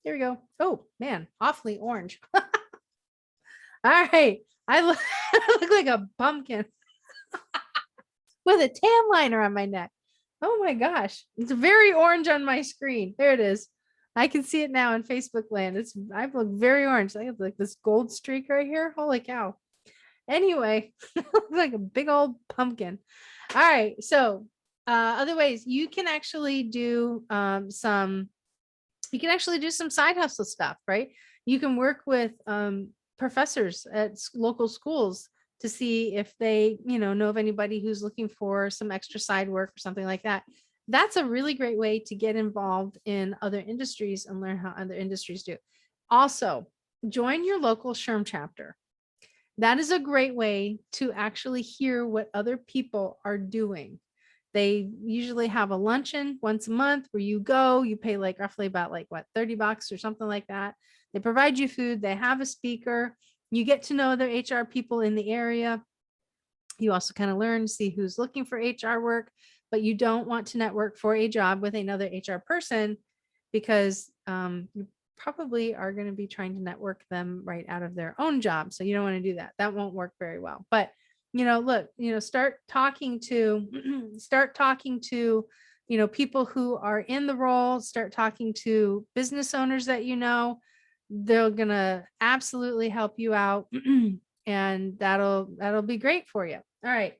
There we go. Oh man, awfully orange. All right. I look like a pumpkin with a tan liner on my neck. Oh my gosh. It's very orange on my screen. There it is. I can see it now in Facebook land. I look very orange. I have like this gold streak right here. Holy cow. Anyway, like a big old pumpkin. All right. So other ways you can actually do some side hustle stuff, right? You can work with professors at local schools to see if they, know of anybody who's looking for some extra side work or something like that. That's a really great way to get involved in other industries and learn how other industries do. Also, join your local SHRM chapter. That is a great way to actually hear what other people are doing. They usually have a luncheon once a month where you go, you pay like roughly about like what, $30 or something like that. They provide you food, they have a speaker, you get to know other HR people in the area. You also kind of learn to see who's looking for HR work, but you don't want to network for a job with another HR person because you probably are going to be trying to network them right out of their own job. So you don't want to do that. That won't work very well. But look, start talking to people who are in the role, start talking to business owners that they're going to absolutely help you out. And that'll be great for you. All right.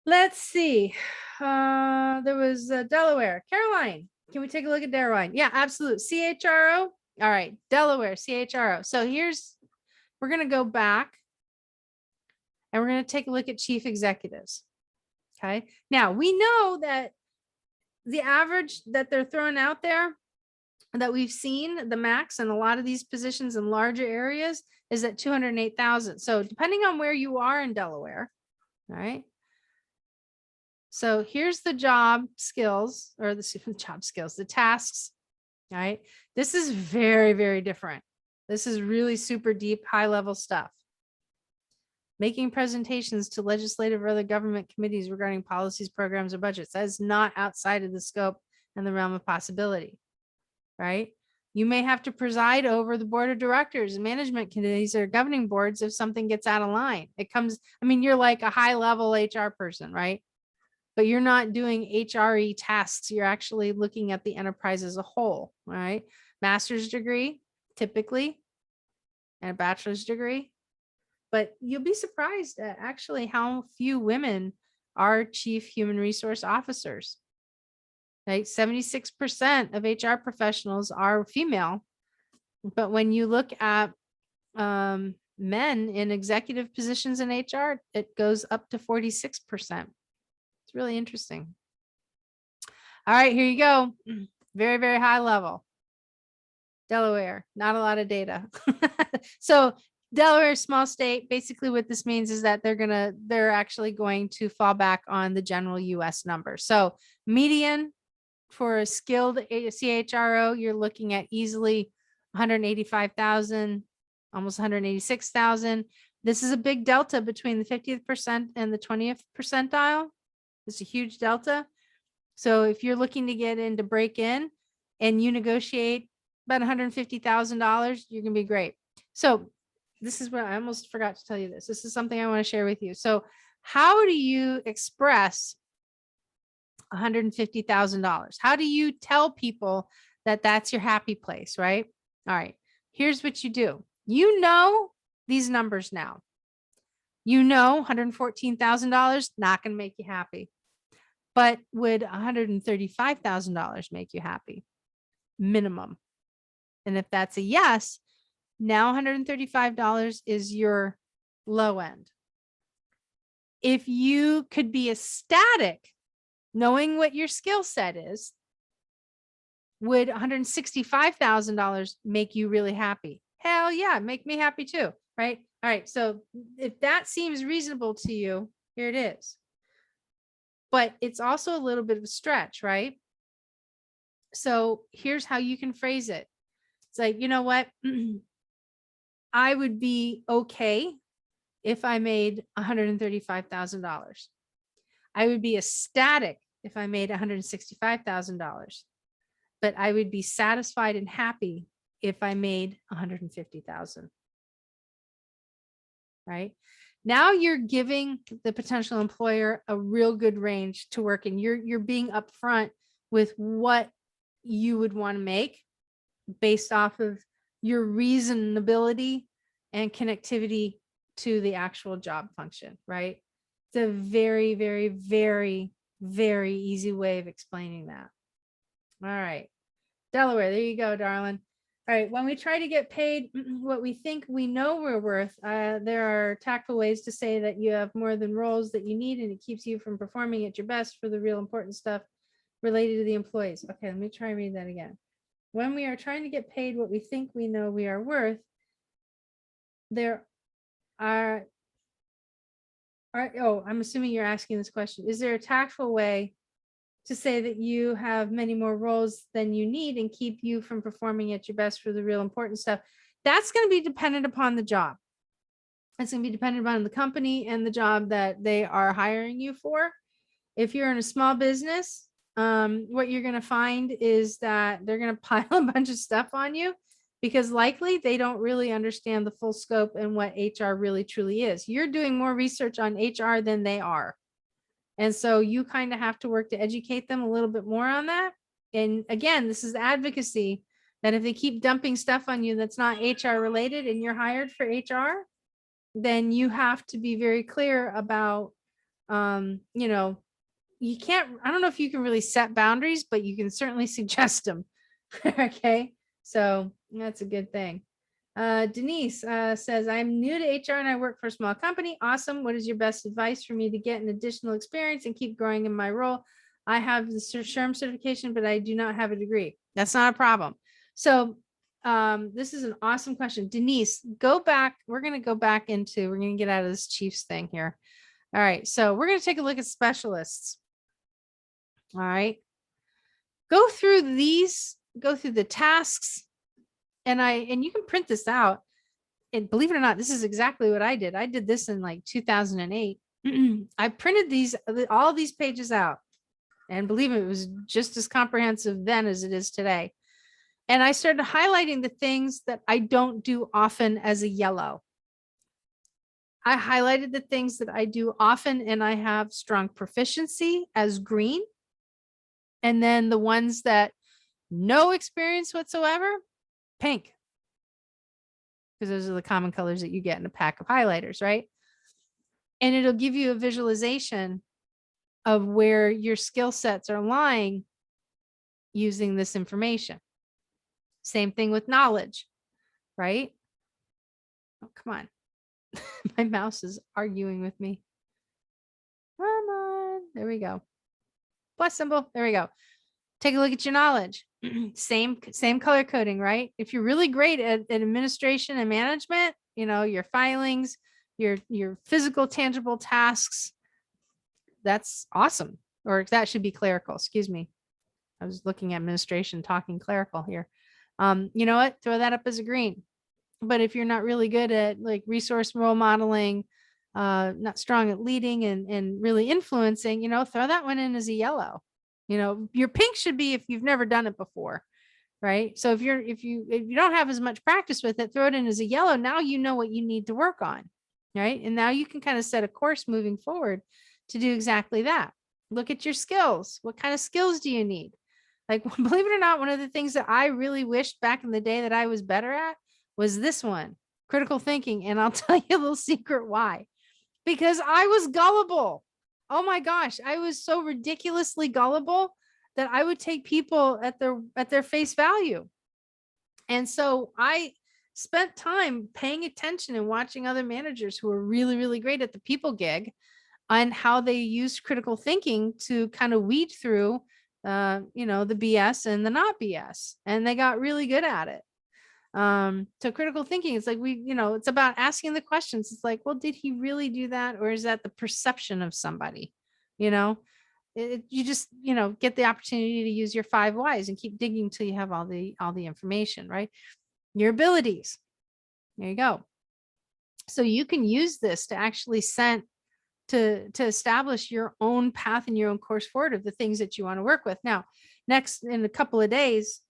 Let's see. There was Delaware. Caroline, can we take a look at Delaware? Yeah, absolutely. CHRO. All right, Delaware, CHRO. So we're going to go back and we're going to take a look at chief executives. Okay. Now we know that the average that they're throwing out there that we've seen, the max in a lot of these positions in larger areas is at 208,000. So depending on where you are in Delaware, all right. So here's the job skills or the job skills, the tasks, all right. This is very, very different. This is really super deep, high level stuff. Making presentations to legislative or other government committees regarding policies, programs, or budgets. That is not outside of the scope and the realm of possibility, right? You may have to preside over the board of directors and management committees or governing boards if something gets out of line. You're like a high level HR person, right? But you're not doing HRE tasks. You're actually looking at the enterprise as a whole, right? Master's degree, typically, and a bachelor's degree. But you'll be surprised at actually how few women are chief human resource officers. Right? 76% of HR professionals are female. But when you look at men in executive positions in HR, it goes up to 46%. It's really interesting. All right, here you go. Very, very high level. Delaware, not a lot of data. So Delaware, small state. Basically what this means is that they're actually going to fall back on the general US number. So median for a skilled CHRO, you're looking at easily 185,000, almost 186,000. This is a big delta between the 50th percent and the 20th percentile. It's a huge delta. So if you're looking to get in to break in and you negotiate about $150,000, you're going to be great. So this is what I almost forgot to tell you this. This is something I want to share with you. So how do you express $150,000? How do you tell people that that's your happy place, right? All right, here's what you do. You know these numbers now. You know $114,000 not going to make you happy. But would $135,000 make you happy? Minimum. And if that's a yes, now $135 is your low end. If you could be ecstatic knowing what your skill set is, would $165,000 make you really happy? Hell yeah, make me happy too, right? All right, so if that seems reasonable to you, here it is. But it's also a little bit of a stretch, right? So here's how you can phrase it. It's like, you know what? I would be okay if I made $135,000. I would be ecstatic if I made $165,000, but I would be satisfied and happy if I made $150,000. Right? Now you're giving the potential employer a real good range to work in. You're being upfront with what you would want to make based off of your reasonability and connectivity to the actual job function, right? It's a very, very, very, very easy way of explaining that. All right. Delaware, there you go, darling. All right. When we try to get paid what we think we know we're worth, there are tactful ways to say that you have more than roles that you need, and it keeps you from performing at your best for the real important stuff related to the employees. Okay, let me try and read that again. When we are trying to get paid what we think we know we are worth, there are, oh, I'm assuming you're asking this question. Is there a tactful way to say that you have many more roles than you need and keep you from performing at your best for the real important stuff? That's going to be dependent upon the job. It's going to be dependent upon the company and the job that they are hiring you for. If you're in a small business, what you're going to find is that they're going to pile a bunch of stuff on you, because likely they don't really understand the full scope and what HR really truly is. You're doing more research on HR than they are. And so you kind of have to work to educate them a little bit more on that. And again, this is advocacy, that if they keep dumping stuff on you that's not HR related and you're hired for HR, then you have to be very clear about, you can't, I don't know if you can really set boundaries, but you can certainly suggest them. Okay. So that's a good thing. Denise says, I'm new to HR and I work for a small company. Awesome. What is your best advice for me to get an additional experience and keep growing in my role? I have the SHRM certification, but I do not have a degree. That's not a problem. So this is an awesome question. Denise, go back. We're going to get out of this Chiefs thing here. All right. So we're going to take a look at specialists. All right. Go through the tasks, and you can print this out. And believe it or not, this is exactly what I did. I did this in like 2008. I printed all these pages out, and believe it was just as comprehensive then as it is today. And I started highlighting the things that I don't do often as a yellow. I highlighted the things that I do often and I have strong proficiency as green. And then the ones that no experience whatsoever, pink. Because those are the common colors that you get in a pack of highlighters, right? And it'll give you a visualization of where your skill sets are lying using this information. Same thing with knowledge, right? Oh, come on. My mouse is arguing with me. Come on. There we go. Plus symbol. There we go. Take a look at your knowledge. Same color coding, right? If you're really great at administration and management, your filings, your physical tangible tasks, that's awesome. Or that should be clerical. Excuse me. I was looking at administration, talking clerical here. You know what? Throw that up as a green. But if you're not really good at like resource role modeling, not strong at leading and really influencing, throw that one in as a yellow. Your pink should be if you've never done it before, right? So if you don't have as much practice with it, throw it in as a yellow. Now you know what you need to work on, right? And now you can kind of set a course moving forward to do exactly that. Look at your skills. What kind of skills do you need? Like, believe it or not, one of the things that I really wished back in the day that I was better at was this one, critical thinking. And I'll tell you a little secret why. Because I was gullible. Oh my gosh, I was so ridiculously gullible that I would take people at their face value. And so I spent time paying attention and watching other managers who were really, really great at the people gig on how they used critical thinking to kind of weed through the BS and the not BS. And they got really good at it. So critical thinking, it's like it's about asking the questions. It's like, well, did he really do that? Or is that the perception of somebody? You just, get the opportunity to use your 5 whys and keep digging till you have all the information, right? Your abilities. There you go. So you can use this to actually to establish your own path and your own course forward of the things that you want to work with. Now, next in a couple of days,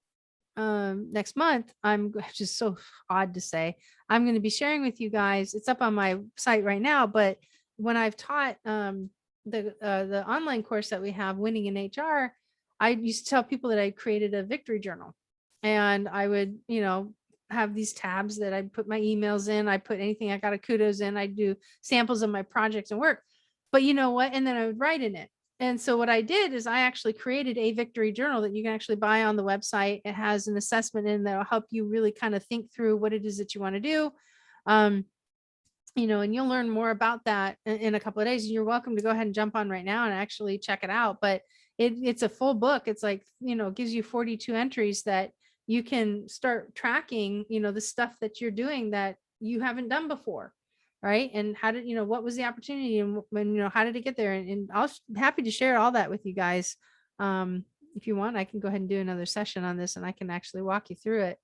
next month, I'm just so odd to say, I'm going to be sharing with you guys. It's up on my site right now, but when I've taught the online course that we have, Winning in HR, I used to tell people that I created a victory journal, and I would, have these tabs that I put my emails in. I put anything I got a kudos in. I do samples of my projects and work. But you know what? And then I would write in it. And so what I did is I actually created a victory journal that you can actually buy on the website. It has an assessment in that'll help you really kind of think through what it is that you want to do. Um, and you'll learn more about that in a couple of days. You're welcome to go ahead and jump on right now and actually check it out. But it's a full book. It's like, gives you 42 entries that you can start tracking, the stuff that you're doing that you haven't done before. Right. And how did, what was the opportunity, and when, how did it get there? And I'll happy to share all that with you guys. If you want, I can go ahead and do another session on this, and I can actually walk you through it.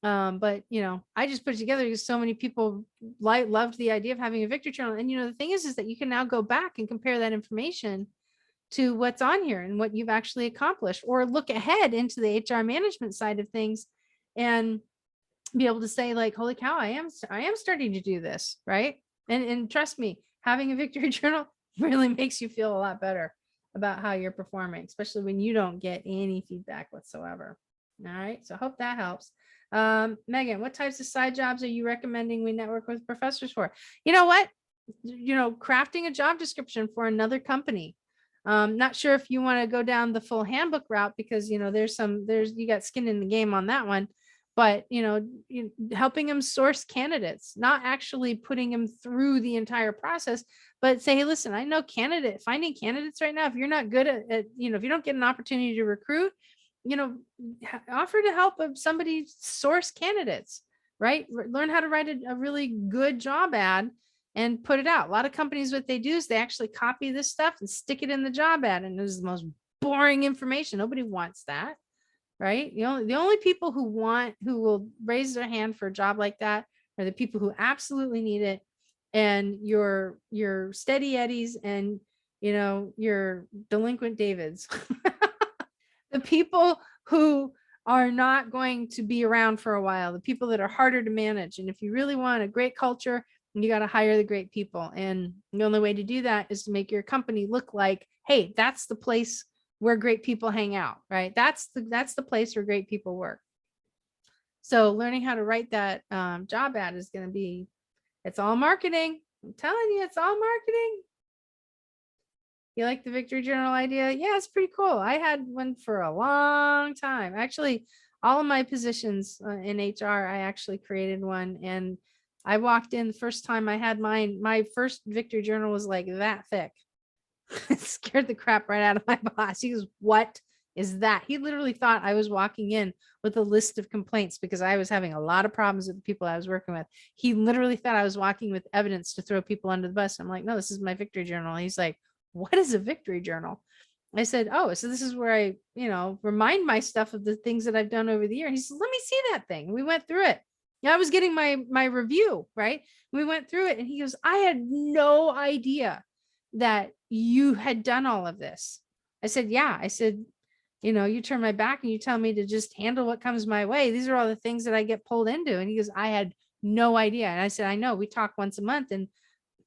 But I just put it together because so many people loved the idea of having a victory journal. And the thing is that you can now go back and compare that information to what's on here and what you've actually accomplished, or look ahead into the HR management side of things and be able to say, like, holy cow, I am starting to do this, right? And trust me, having a victory journal really makes you feel a lot better about how you're performing, especially when you don't get any feedback whatsoever. All right, so I hope that helps. Megan, what types of side jobs are you recommending we network with professors for? You know what? Crafting a job description for another company. Not sure if you want to go down the full handbook route, because you got skin in the game on that one. But helping them source candidates, not actually putting them through the entire process, but say, hey, listen, I know finding candidates right now. If you're not good at if you don't get an opportunity to recruit, offer to help somebody source candidates, right? Learn how to write a really good job ad and put it out. A lot of companies, what they do is they actually copy this stuff and stick it in the job ad, and it is the most boring information. Nobody wants that. Right? The only people who will raise their hand for a job like that are the people who absolutely need it, and your steady eddies and your delinquent Davids. The people who are not going to be around for a while, the people that are harder to manage. And if you really want a great culture, you got to hire the great people. And the only way to do that is to make your company look like, hey, that's the place where great people hang out, right? That's the place where great people work. So learning how to write that job ad is going to be, it's all marketing. I'm telling you, it's all marketing. You like the victory journal idea? Yeah, it's pretty cool. I had one for a long time. Actually, all of my positions in HR, I actually created one. And I walked in the first time I had mine. My first victory journal was like that thick. It scared the crap right out of my boss. He goes, what is that? He literally thought I was walking in with a list of complaints because I was having a lot of problems with the people I was working with. He literally thought I was walking with evidence to throw people under the bus. I'm like, no, this is my victory journal. He's like, what is a victory journal? I said, oh, so this is where I, remind my stuff of the things that I've done over the year. And he said, let me see that thing. We went through it. Yeah, I was getting my review, right? We went through it, and he goes, I had no idea that you had done all of this. I said, yeah. I said, you turn my back and you tell me to just handle what comes my way. These are all the things that I get pulled into. And he goes, I had no idea. And I said, I know, we talk once a month and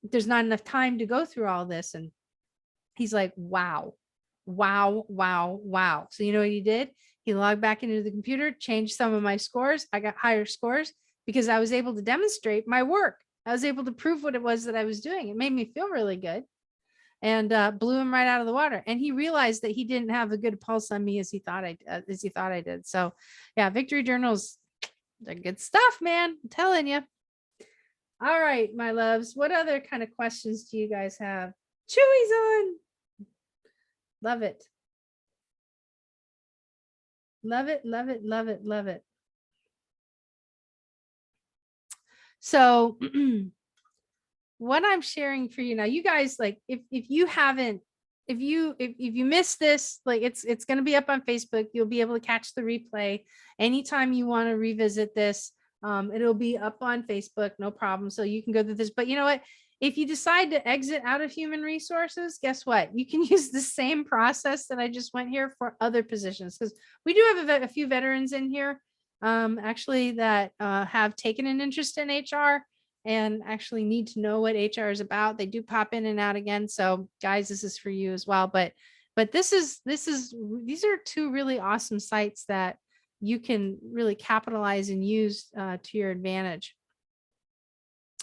there's not enough time to go through all this. And he's like, wow. So you know what he did? He logged back into the computer, changed some of my scores. I got higher scores because I was able to demonstrate my work. I was able to prove what it was that I was doing. It made me feel really good, and blew him right out of the water. And he realized that he didn't have a good pulse on me as he thought I did. So yeah, victory journals, they're good stuff, man. I'm telling you. All right, my loves. What other kind of questions do you guys have? Chewy's on. Love it. Love it, love it, love it, love it. So what I'm sharing for you now, you guys, like, if you haven't, if you missed this, like, it's going to be up on Facebook. You'll be able to catch the replay anytime you want to revisit this. It'll be up on Facebook, no problem. So you can go through this, but you know what? If you decide to exit out of human resources, guess what? You can use the same process that I just went here for other positions, because we do have a few veterans in here actually that have taken an interest in HR and actually need to know what HR is about. They do pop in and out again. So guys, this is for you as well. But these are two really awesome sites that you can really capitalize and use to your advantage.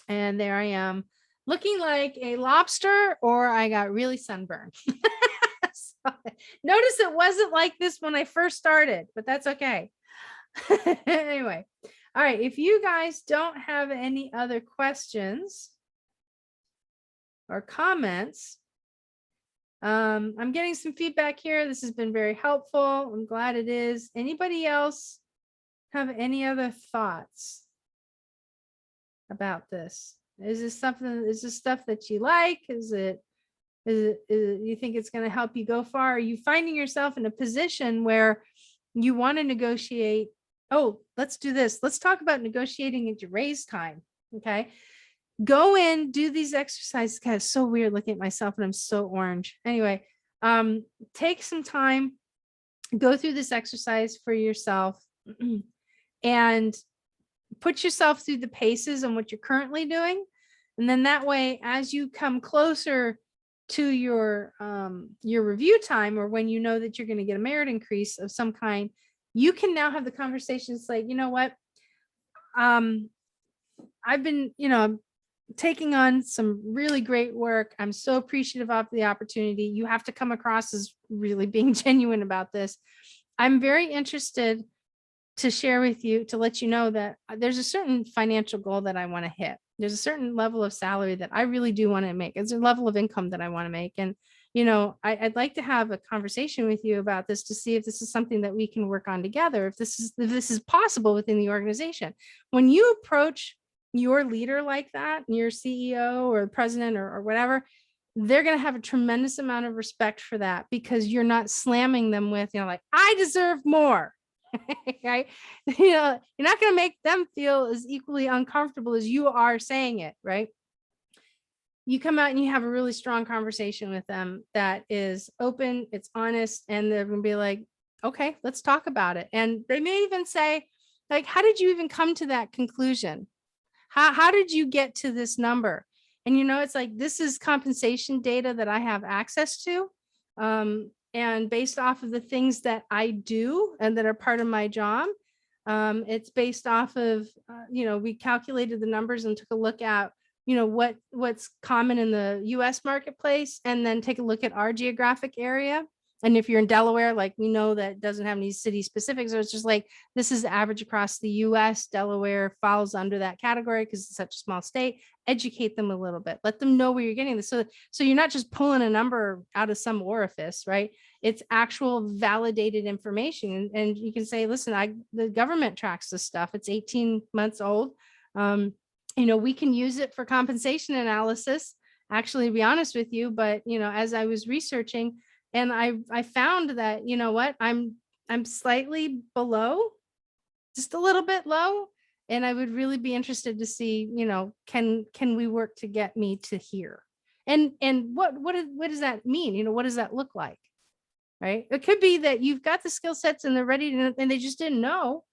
And there I am, looking like a lobster, or I got really sunburned. So, notice it wasn't like this when I first started, but that's okay. Anyway, all right. If you guys don't have any other questions or comments, I'm getting some feedback here. This has been very helpful. I'm glad it is. Anybody else have any other thoughts about this? Is this stuff that you like? Is it you think it's going to help you go far? Are you finding yourself in a position where you want to negotiate? Oh, let's do this. Let's talk about negotiating into raise time. Okay. Go in, do these exercises. God, it's so weird looking at myself and I'm so orange. Anyway, take some time, go through this exercise for yourself and put yourself through the paces on what you're currently doing. And then that way, as you come closer to your review time, or when you know that you're going to get a merit increase of some kind, you can now have the conversations like, you know what, I've been, taking on some really great work. I'm so appreciative of the opportunity. You have to come across as really being genuine about this. I'm very interested to share with you, to let you know that there's a certain financial goal that I want to hit. There's a certain level of salary that I really do want to make. It's a level of income that I want to make. And, I'd like to have a conversation with you about this to see if this is something that we can work on together, if this is possible within the organization. When you approach your leader like that, your CEO or president or whatever, they're going to have a tremendous amount of respect for that, because you're not slamming them with, like, I deserve more. Right? You're not going to make them feel as equally uncomfortable as you are saying it, right? You come out and you have a really strong conversation with them that is open, it's honest, and they're going to be like, okay, let's talk about it. And they may even say, like, how did you even come to that conclusion? How did you get to this number? And it's like, this is compensation data that I have access to. And based off of the things that I do and that are part of my job, it's based off of, we calculated the numbers and took a look at, what's common in the US marketplace, and then take a look at our geographic area. And if you're in Delaware, like, we know that doesn't have any city specifics, so it's just like, this is average across the US. Delaware falls under that category because it's such a small state. Educate them a little bit, let them know where you're getting this. So you're not just pulling a number out of some orifice, right? It's actual validated information. And you can say, listen, the government tracks this stuff. It's 18 months old. We can use it for compensation analysis, actually, to be honest with you. But, as I was researching, and I found that, I'm slightly below, just a little bit low. And I would really be interested to see, can we work to get me to here? And what does that mean? What does that look like? Right? It could be that you've got the skill sets and they're ready to, and they just didn't know.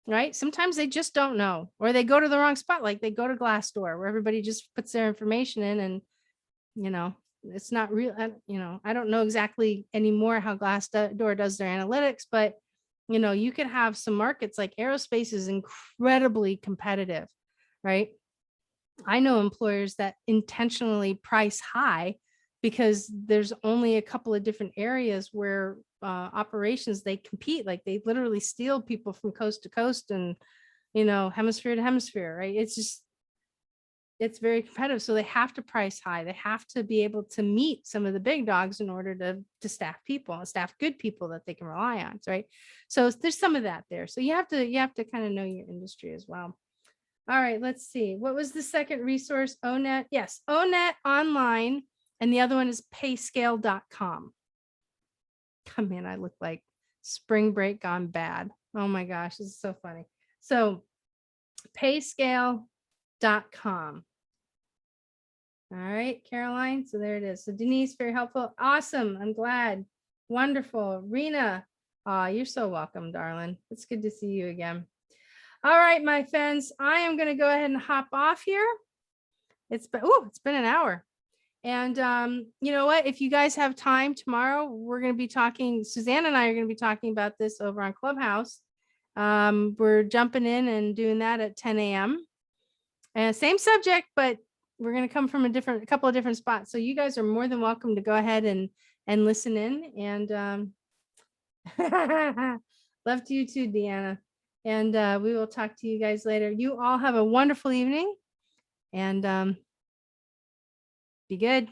Right? Sometimes they just don't know, or they go to the wrong spot. Like they go to Glassdoor, where everybody just puts their information in, and, it's not real. I don't know exactly anymore how Glassdoor does their analytics, but, you could have some markets like aerospace is incredibly competitive, right? I know employers that intentionally price high because there's only a couple of different areas where operations they compete. Like they literally steal people from coast to coast and, hemisphere to hemisphere, right? It's very competitive. So they have to price high. They have to be able to meet some of the big dogs in order to staff people and staff good people that they can rely on, right? So there's some of that there. So you have to kind of know your industry as well. All right, let's see. What was the second resource? Onet. Yes, Onet Online. And the other one is PayScale.com. Come in, I look like spring break gone bad. Oh my gosh, this is so funny. So PayScale.com. All right, Caroline. So there it is. So Denise, very helpful. Awesome. I'm glad. Wonderful. Rena, you're so welcome, darling. It's good to see you again. All right, my friends, I am going to go ahead and hop off here. It's been an hour. And you know what? If you guys have time tomorrow, we're going to be talking, Suzanne and I are going to be talking about this over on Clubhouse. We're jumping in and doing that at 10 a.m. And same subject, but we're going to come from a couple of different spots. So you guys are more than welcome to go ahead and listen in. And love to you too, Deanna. And we will talk to you guys later. You all have a wonderful evening, and be good.